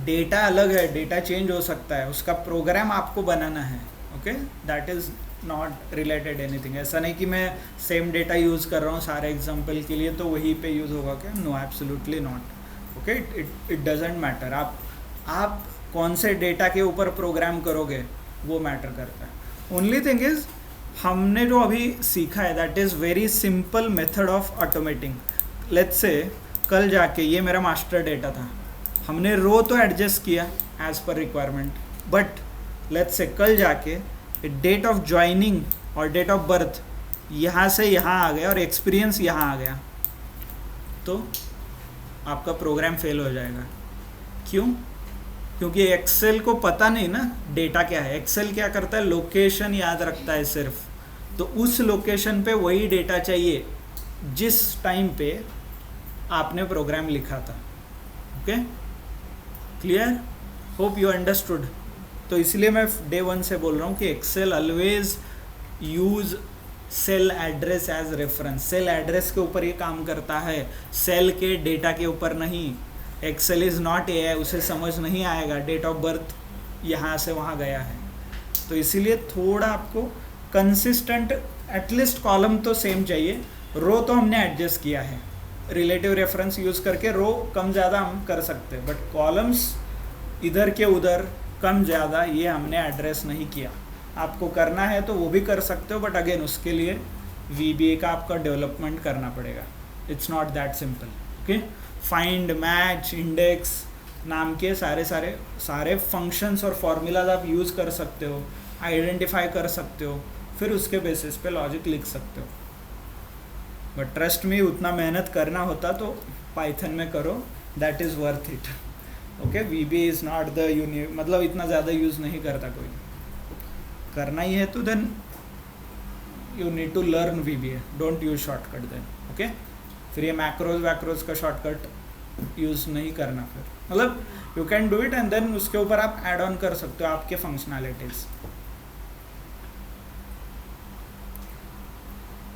डेटा अलग है, डेटा चेंज हो सकता है, उसका प्रोग्राम आपको बनाना है, okay. That is not related anything. ऐसा नहीं कि मैं सेम डेटा यूज़ कर रहा हूँ सारे एग्जाम्पल के लिए तो वही पे यूज़ होगा क्या? No, absolutely not, okay. It doesn't matter, आप कौन से डेटा के ऊपर प्रोग्राम करोगे वो मैटर करता है। ओनली थिंग इज़ हमने जो अभी सीखा है that is very simple method of automating. Let's say कल जाके ये मेरा मास्टर डेटा था, हमने रो तो एडजस्ट किया as per requirement, but let's say कल जाके डेट ऑफ ज्वाइनिंग और डेट ऑफ बर्थ यहाँ से यहाँ आ गया और एक्सपीरियंस यहाँ आ गया, तो आपका प्रोग्राम फेल हो जाएगा। क्यों? क्योंकि एक्सेल को पता नहीं ना डेटा क्या है। एक्सेल क्या करता है, लोकेशन याद रखता है सिर्फ, तो उस लोकेशन पे वही डेटा चाहिए जिस टाइम पे आपने प्रोग्राम लिखा था, okay. Clear? Hope you understood. तो इसलिए मैं डे 1 से बोल रहा हूँ कि Excel always use cell address as reference. Cell address के ऊपर ये काम करता है, सेल के डेटा के ऊपर नहीं। एक्सेल इज़ नॉट AI, उसे समझ नहीं आएगा डेट ऑफ बर्थ यहाँ से वहाँ गया है। तो इसीलिए थोड़ा आपको कंसिस्टेंट, एटलीस्ट कॉलम तो सेम चाहिए। रो तो हमने एडजस्ट किया है, रिलेटिव रेफरेंस यूज़ करके रो कम ज़्यादा हम कर सकते हैं, बट कॉलम्स इधर के उधर कम ज़्यादा ये हमने एड्रेस नहीं किया। आपको करना है तो वो भी कर सकते हो, बट अगेन उसके लिए VBA का आपका डेवलपमेंट करना पड़ेगा। It's not that simple. Okay, find, match, index नाम के सारे फंक्शंस और फॉर्मूलाज आप यूज़ कर सकते हो, आइडेंटिफाई कर सकते हो, फिर उसके बेसिस पे लॉजिक लिख सकते हो। बट ट्रस्ट में उतना मेहनत करना होता तो पाइथन में करो, that is worth it. Okay, VBA is not the मतलब इतना ज़्यादा यूज़ नहीं करता कोई। करना ही है तो then you need to learn VBA, don't use shortcut then. Okay, फिर ये मैक्रोज का शॉर्टकट यूज़ नहीं करना। फिर मतलब you can do it and then उसके ऊपर आप ऐड ऑन कर सकते हो आपके फंक्शनैलिटीज़।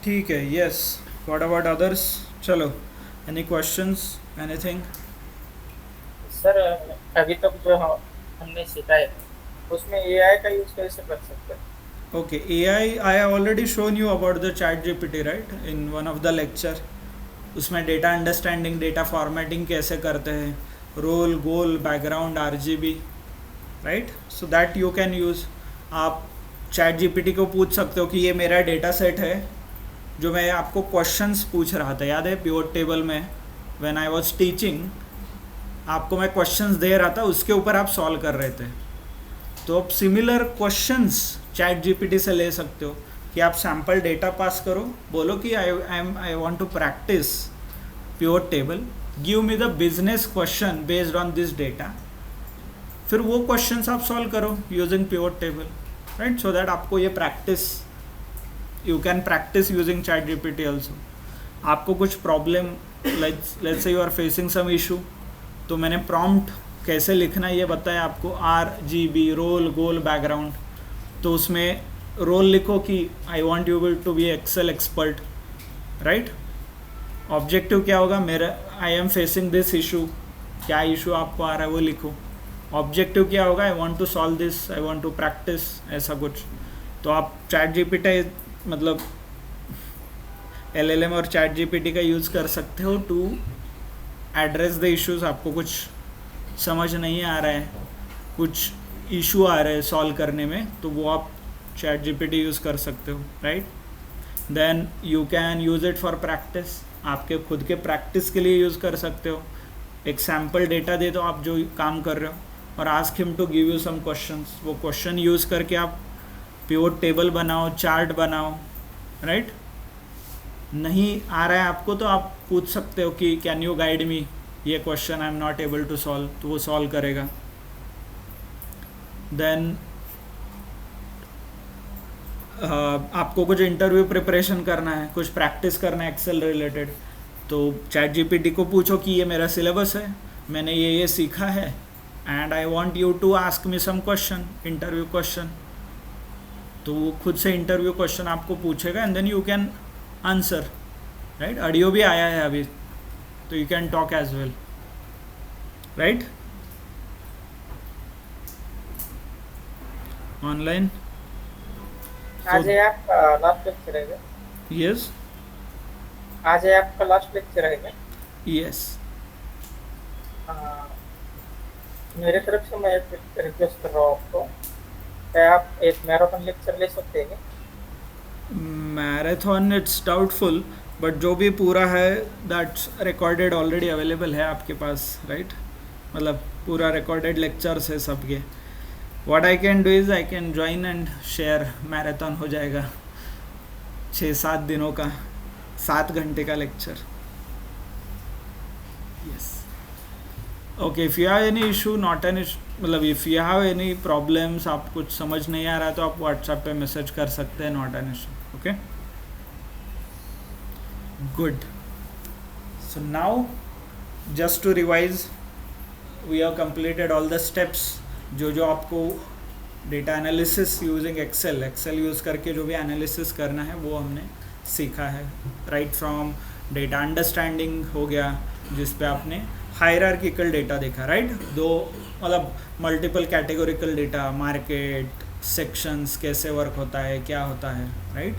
ठीक है, यस। What about others? चलो, एनी क्वेश्चंस, एनीथिंग? सर अभी तक जो हमने सीखा है उसमें AI का यूज़ कैसे कर सकते हैं? Okay, AI, I have already shown you about the ChatGPT, right? In one of the lecture. उसमें डेटा अंडरस्टैंडिंग, डेटा फॉर्मेटिंग कैसे करते हैं, role, goal, background, RGB, right? So that you can use. आप ChatGPT को पूछ सकते हो कि ये मेरा डेटा सेट है, जो मैं आपको क्वेश्चंस पूछ रहा था, याद है पिवट टेबल में व्हेन आई वाज टीचिंग, आपको मैं क्वेश्चंस दे रहा था, उसके ऊपर आप सॉल्व कर रहे थे। तो आप सिमिलर क्वेश्चंस ChatGPT से ले सकते हो कि आप सैम्पल डेटा पास करो, बोलो कि I want to practice pivot table, give me the business question based on this data, फिर वो क्वेश्चंस आप सॉल्व करो using pivot table, right? So that आपको ये practice, you can practice using ChatGPT also. आपको कुछ problem, let's say you are facing some issue, तो मैंने प्रॉम्प्ट कैसे लिखना ये बताया आपको, RGB, रोल, गोल, बैकग्राउंड। तो उसमें रोल लिखो कि I want you to be Excel expert, right? Objective क्या होगा, मेरा I am facing this issue, क्या इशू आपको आ रहा है वो लिखो। ऑब्जेक्टिव क्या होगा, I want to solve this, I want to practice, ऐसा कुछ। तो आप ChatGPT मतलब LLM और ChatGPT का यूज़ कर सकते हो टू एड्रेस द इश्यूज। आपको कुछ समझ नहीं आ रहा है, कुछ इशू आ रहे हैं सॉल्व करने में, तो वो आप ChatGPT यूज़ कर सकते हो, right? Then you can use it for practice, आपके खुद के प्रैक्टिस के लिए यूज़ कर सकते हो। एक सैम्पल डेटा दे दो आप जो काम कर रहे हो, और ask him to give you some questions. वो क्वेश्चन यूज़ करके आप पिवट टेबल बनाओ, चार्ट बनाओ, राइट? नहीं आ रहा है आपको तो आप पूछ सकते हो कि कैन यू गाइड मी, ये question I am not able to solve, तो वो सॉल्व करेगा। देन आपको कुछ इंटरव्यू प्रिपरेशन करना है, कुछ प्रैक्टिस करना है एक्सेल रिलेटेड, तो ChatGPT को पूछो कि ये मेरा सिलेबस है, मैंने ये सीखा है, and I want you to ask me some question, interview question. तो वो खुद से इंटरव्यू क्वेश्चन आपको पूछेगा and then you can answer, right? Audio भी आया है अभी, तो you can talk as well, right? Online आज है आपका लास्ट लेक्चर है क्या? यस, आज है आपका लास्ट लेक्चर है क्या? यस। मेरे तरफ से मैं एक रिक्वेस्ट कर रहा हूँ आपको, क्या आप एक मैराथन लेक्चर ले सकते हैं क्या? मैराथन इट्स डाउटफुल, बट जो भी पूरा है दैट्स रिकॉर्डेड ऑलरेडी अवेलेबल है आपके पास, राइट? मतलब पूरा रिकॉर्डेड लेक्चर्स है सबके। What I can do is I can join and share, marathon हो जाएगा 6-7 दिनों का, 7 घंटे का lecture. Yes, okay. If you have any issue, not an issue, मतलब if you have any problems, आप कुछ समझ नहीं आ रहा है तो आप व्हाट्सएप पे मैसेज कर सकते हैं, not an issue. Okay, good. So now just to revise, we have completed all the steps. जो आपको data analysis using Excel use करके जो भी एनालिसिस करना है वो हमने सीखा है, राइट? फ्रॉम डेटा अंडरस्टैंडिंग हो गया, जिस पे आपने हायरार्किकल डेटा देखा, राइट? दो मतलब multiple categorical data, market, sections कैसे वर्क होता है, क्या होता है, राइट?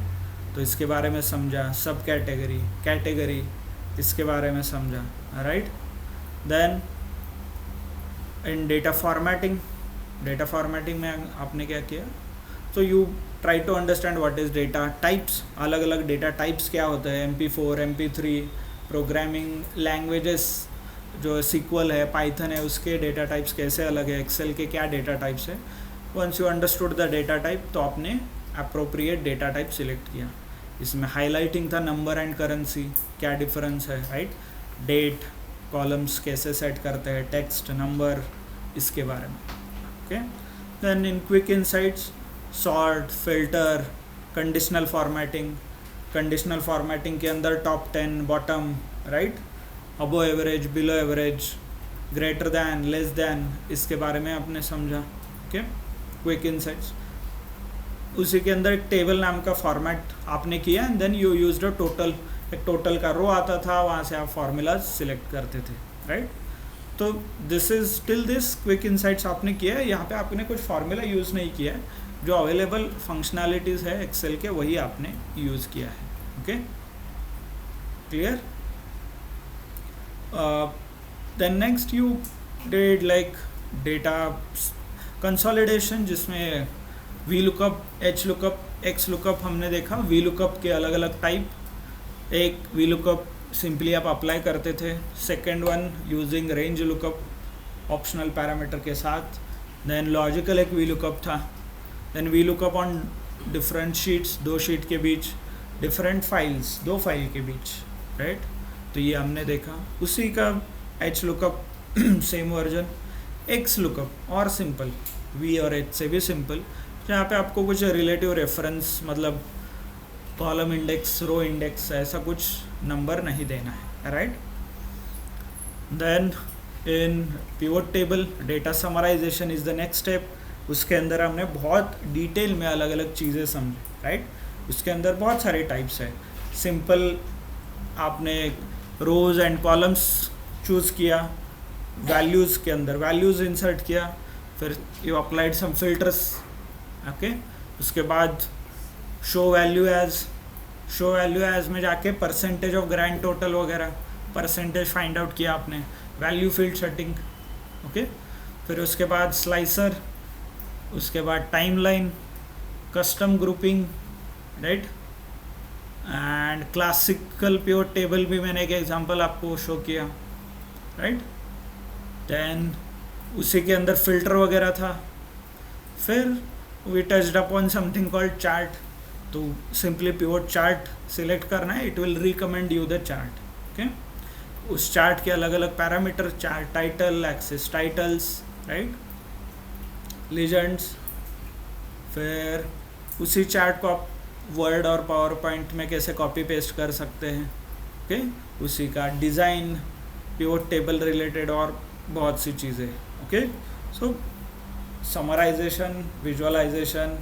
तो इसके बारे में समझा। सब कैटेगरी, इसके बारे में समझा, राइट। देन इन डेटा फॉर्मेटिंग में आपने क्या किया, तो you try to understand what is data types, अलग अलग डेटा टाइप्स क्या होते हैं, MP4 MP3, प्रोग्रामिंग लैंग्वेजेस जो SQL है, पाइथन है, उसके डेटा टाइप्स कैसे अलग है, एक्सेल के क्या डेटा टाइप्स है। Once you understood the data type तो आपने अप्रोप्रिएट डेटा टाइप सिलेक्ट किया। इसमें हाईलाइटिंग था नंबर एंड करेंसी, क्या डिफरेंस है, राइट। डेट कॉलम्स कैसे सेट करते हैं, टेक्स्ट नंबर, इसके बारे में, okay. Then in quick insights, sort, filter, conditional formatting के अंदर top 10 bottom, right, above average, below average, greater than, less than, इसके बारे में आपने समझा, ओके। क्विक इनसाइट्स, उसी के अंदर एक टेबल नाम का फॉर्मेट आपने किया and then you used a total, एक टोटल का रो आता था, वहाँ से आप फार्मूलाज सिलेक्ट करते थे, राइट। तो this is till this quick insights आपने किया है। यहाँ पे आपने कुछ फार्मूला यूज़ नहीं किया है, जो अवेलेबल फंक्शनैलिटीज़ है एक्सेल के वही आपने यूज़ किया है, okay, clear. Then next you did like data consolidation, जिसमें V lookup, H lookup, X lookup हमने देखा। वी लुकअप के अलग अलग टाइप, एक वी लुकअप सिंपली आप अप्लाई करते थे, second one using range lookup optional parameter के साथ, देन लॉजिकल एक वी लुकअप था, then V lookup on different sheets, 2 sheet के बीच, डिफरेंट फाइल्स, 2 फाइल के बीच, राइट। तो ये हमने देखा। उसी का H lookup same version, X lookup और सिंपल, वी और एच से भी सिंपल, जहाँ पे आपको कुछ रिलेटिव रेफरेंस, मतलब कॉलम इंडेक्स, रो इंडेक्स, ऐसा कुछ नंबर नहीं देना है, right. Then in pivot table, data summarization is the next step. उसके अंदर हमने बहुत डिटेल में अलग अलग चीज़ें समझी, राइट। उसके अंदर बहुत सारे टाइप्स है। सिंपल आपने रोज़ एंड कॉलम्स चूज़ किया, वैल्यूज़ के अंदर वैल्यूज़ इंसर्ट किया, फिर you applied some filters, okay. उसके बाद शो वैल्यू एज में जाके परसेंटेज ऑफ ग्रैंड टोटल वगैरह, परसेंटेज फाइंड आउट किया आपने, वैल्यू फील्ड सेटिंग, ओके। फिर उसके बाद स्लाइसर, उसके बाद timeline, custom grouping, right, and classical pivot table भी मैंने एक एग्जांपल आपको शो किया, राइट। देन उसी के अंदर फिल्टर वगैरह था। फिर we touched upon something called chart, तो सिंपली पिवट चार्ट सिलेक्ट करना है, it will recommend you the chart, okay. उस चार्ट के अलग अलग parameter, chart title, axis titles, right, legends. फिर उसी चार्ट को आप वर्ड और पावर पॉइंट में कैसे कॉपी पेस्ट कर सकते हैं, ओके। उसी का डिज़ाइन, पिवट टेबल रिलेटेड और बहुत सी चीज़ें, okay. So summarization, visualization,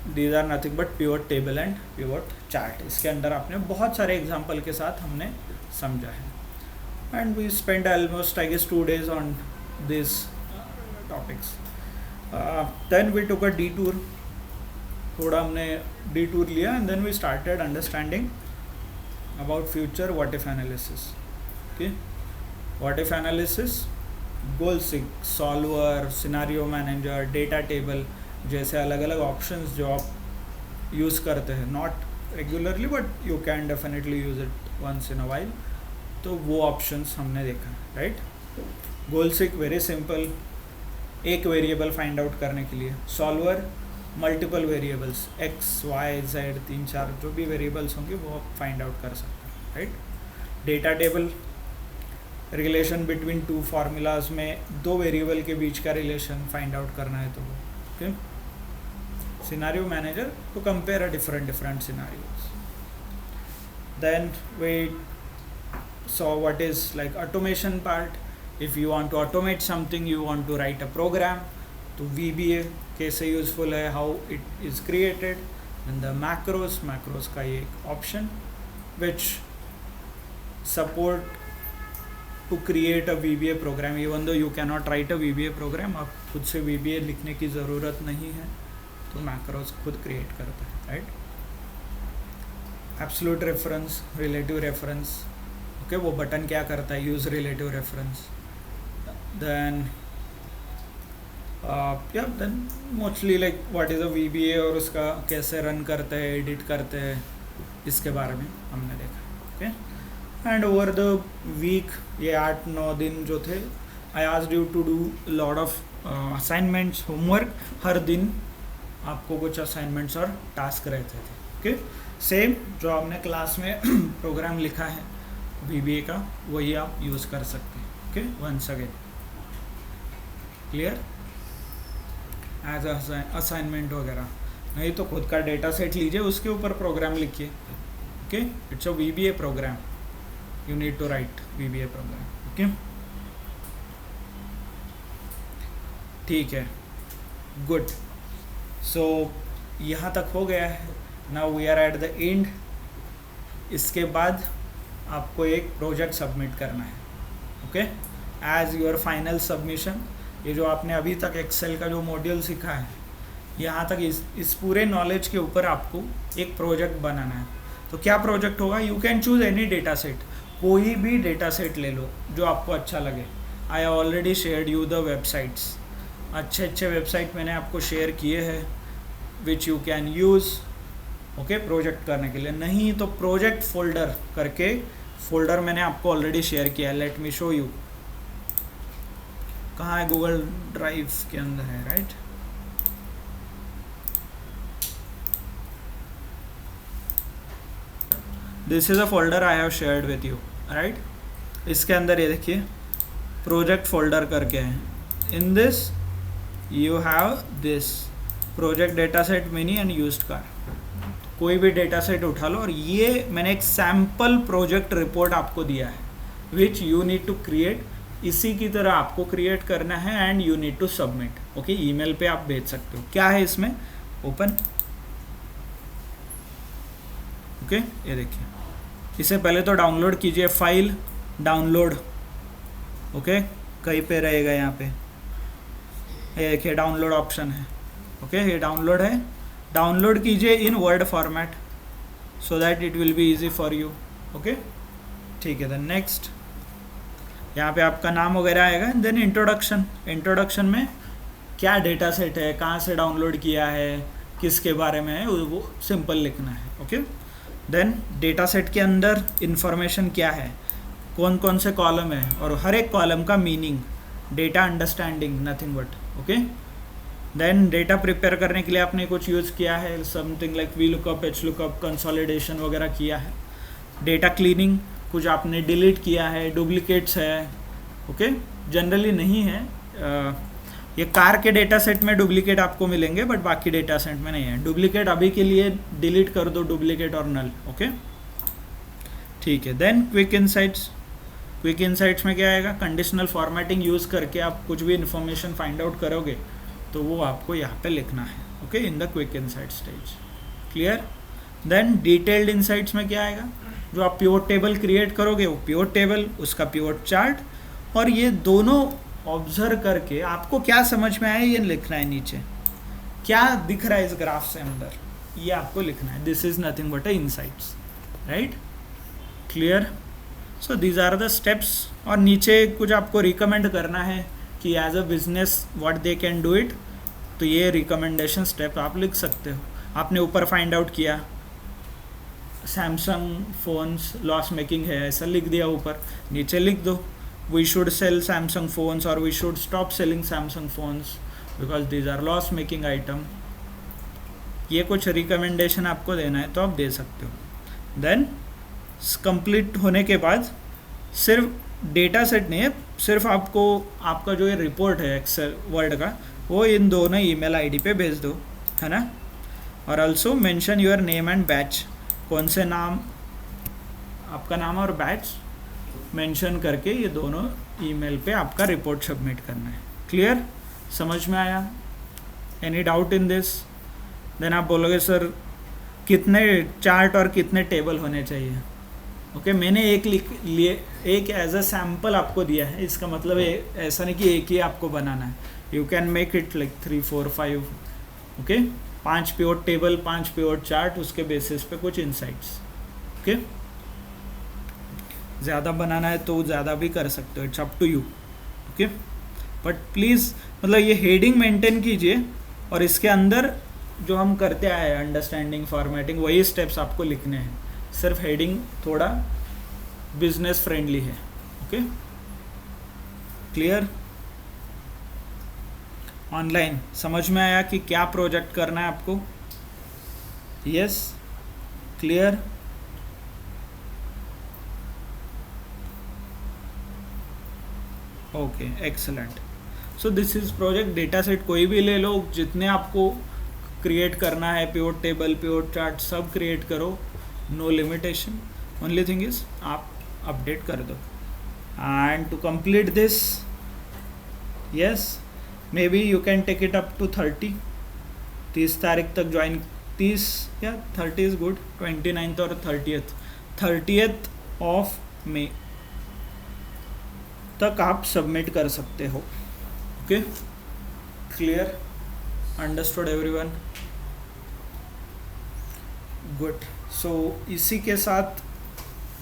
these are nothing but pivot table and pivot chart. इसके अंदर आपने बहुत सारे एग्जाम्पल के साथ हमने समझा है। And we spend almost I guess 2 days on this topics. Then we took a detour, थोड़ा हमने detour लिया, and then we started understanding about future what if analysis, okay. What if analysis, goal seek, solver, scenario manager, data table जैसे अलग अलग options जो आप use करते हैं, not regularly but you can definitely use it once in a while, तो वो options हमने देखा, right. Goal seek very simple, एक वेरिएबल फाइंड आउट करने के लिए, solver multiple variables, X Y Z 3-4 जो भी वेरिएबल्स होंगे वो आप फाइंड आउट कर सकते हैं, right. Data table, relation between 2 formulas में 2 वेरिएबल के बीच का रिलेशन फाइंड आउट करना है तो वो, okay. Scenario manager to compare a different scenarios. Then we saw what is like automation part. If you want to automate something, you want to write a program, तो VBA कैसे useful है, how it is created, and the macros का ये एक option which support to create a VBA program, even though you cannot write a VBA program, आप खुद से VBA लिखने की ज़रूरत नहीं है, तो macros खुद create करता है, right. Absolute reference, relative reference, okay वो बटन क्या करता है, use relative reference, then then mostly like what is a VBA और उसका कैसे रन करते हैं, एडिट करते हैं, इसके बारे में हमने देखा। Okay and over the week ये 8-9 दिन जो थे, I asked you to do lot of assignments, homework. हर दिन आपको कुछ असाइनमेंट्स और टास्क रहते थे। ओके सेम जो आपने क्लास में प्रोग्राम लिखा है VBA का, वही आप यूज़ कर सकते हैं। Okay once again clear, as assignment वगैरह, नहीं तो खुद का डेटा सेट लीजिए, उसके ऊपर प्रोग्राम लिखिए। Okay it's a VBA program, you need to write VBA program. Okay ठीक है, गुड। सो यहाँ तक हो गया है, now we are at the end. इसके बाद आपको एक प्रोजेक्ट सबमिट करना है। Okay as your final submission, ये जो आपने अभी तक एक्सेल का जो मॉड्यूल सीखा है, यहाँ तक इस पूरे नॉलेज के ऊपर आपको एक प्रोजेक्ट बनाना है। तो क्या प्रोजेक्ट होगा, you can choose any data set, कोई भी डेटा सेट ले लो जो आपको अच्छा लगे। I already shared you the websites, अच्छे अच्छे वेबसाइट मैंने आपको शेयर किए हैं which you can use okay project करने के लिए। नहीं तो प्रोजेक्ट फोल्डर करके फोल्डर मैंने आपको ऑलरेडी शेयर किया है, लेट मी शो यू। कहाँ है, गूगल ड्राइव के अंदर है, right. This is a folder I have shared with you, right. इसके अंदर ये देखिए प्रोजेक्ट फोल्डर करके है। In this you have this project data set mini and used car. कोई भी डेटा सेट उठा लो, और ये मैंने एक सैम्पल प्रोजेक्ट रिपोर्ट आपको दिया है which you need to create. इसी की तरह आपको क्रिएट करना है and you need to submit. Okay email पे आप भेज सकते हो। क्या है इसमें, ओपन। ओके ये देखिए, इसे पहले तो डाउनलोड कीजिए, फाइल डाउनलोड। ओके कहीं पे रहेगा यहाँ पे, ये देखिए डाउनलोड ऑप्शन है। ओके ये डाउनलोड है, डाउनलोड कीजिए in word format so that it will be easy for you. Okay ठीक है, देन नेक्स्ट, यहाँ पे आपका नाम वगैरह आएगा। देन इंट्रोडक्शन, इंट्रोडक्शन में क्या डेटा सेट है, कहाँ से डाउनलोड किया है, किसके बारे में है, वो सिंपल लिखना है। ओके देन डेटा सेट के अंदर इंफॉर्मेशन क्या है, कौन कौन से कॉलम है, और हर एक कॉलम का meaning, data understanding, nothing but. Okay then data prepare करने के लिए आपने कुछ यूज़ किया है, something like V lookup, H lookup, consolidation वगैरह किया है। डेटा क्लीनिंग, कुछ आपने डिलीट किया है, डुप्लीकेट्स है। ओके जनरली नहीं है, ये कार के डेटा सेट में डुप्लीकेट आपको मिलेंगे, बट बाकी डेटा सेट में नहीं है। डुप्लीकेट अभी के लिए डिलीट कर दो, डुप्लीकेट और नल। ओके ठीक है, then quick insights. Quick insights में क्या आएगा, कंडीशनल फॉर्मेटिंग यूज़ करके आप कुछ भी इन्फॉर्मेशन फाइंड आउट करोगे तो वो आपको यहाँ पे लिखना है। Okay in the quick insight stage, clear. Then detailed insights में क्या आएगा, जो आप पिवट टेबल क्रिएट करोगे वो पिवट टेबल, उसका पिवट चार्ट, और ये दोनों ऑब्जर्व करके आपको क्या समझ में आया ये लिखना है। नीचे क्या दिख रहा है इस ग्राफ से अंदर, ये आपको लिखना है। This is nothing but a insights, right, clear. So these are the steps. और नीचे कुछ आपको रिकमेंड करना है कि as a business what they can do it, तो ये रिकमेंडेशन स्टेप आप लिख सकते हो। आपने ऊपर फाइंड आउट किया सैमसंग फ़ोन्स लॉस मेकिंग है, ऐसा लिख दिया ऊपर, नीचे लिख दो we should sell Samsung phones और we should stop selling Samsung phones because these are loss making item. ये कुछ रिकमेंडेशन आपको देना है तो आप दे सकते हो। देन कंप्लीट होने के बाद सिर्फ डेटा सेट नहीं है, सिर्फ आपको आपका जो ये रिपोर्ट है एक्सेल वर्ड का, वो इन दोनों ईमेल आईडी पे भेज दो, है ना। और also mention your name and batch, कौन से नाम, आपका नाम और बैच मेंशन करके ये दोनों ईमेल पे आपका रिपोर्ट सबमिट करना है। क्लियर, समझ में आया, any doubt in this. Then आप बोलोगे सर कितने चार्ट और कितने टेबल होने चाहिए। ओके मैंने एक लिए एक एज अ सैम्पल आपको दिया है, इसका मतलब ऐसा नहीं कि एक ही आपको बनाना है, you can make it like 3, 4, 5। Okay 5 pivot table, 5 pivot chart, उसके बेसिस पे कुछ इनसाइट्स। ओके ज़्यादा बनाना है तो ज़्यादा भी कर सकते हो, it's up to you, okay. But please मतलब ये हेडिंग मेंटेन कीजिए और इसके अंदर जो हम करते आए हैं अंडरस्टैंडिंग फॉर्मेटिंग वही स्टेप्स आपको लिखने हैं, सिर्फ हेडिंग थोड़ा बिजनेस फ्रेंडली है, ओके। क्लियर? ऑनलाइन समझ में आया कि क्या प्रोजेक्ट करना है आपको? Yes, clear? Okay, excellent. So this is project data set कोई भी ले लो, जितने आपको क्रिएट करना है, पिवट टेबल, पिवट चार्ट सब क्रिएट करो, no limitation. Only thing is आप अपडेट कर दो। And to complete this, yes, may be you can take it up to 30 तारीख तक ज्वाइन, 30 या 30 इज गुड, 29 और 30th ऑफ मे तक आप सबमिट कर सकते हो, okay. Clear? Understood everyone? Good. So इसी के साथ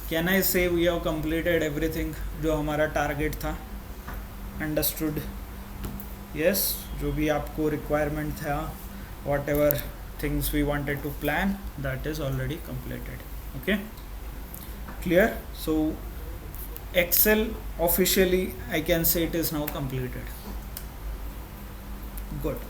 कैन आई से वी हैव कंप्लीटेड एवरीथिंग जो हमारा टारगेट था। अंडरस्टूड? यस, जो भी आपको रिक्वायरमेंट था, whatever things we wanted to plan, that is already completed, okay. Clear? So Excel officially I can say it is now completed. Good.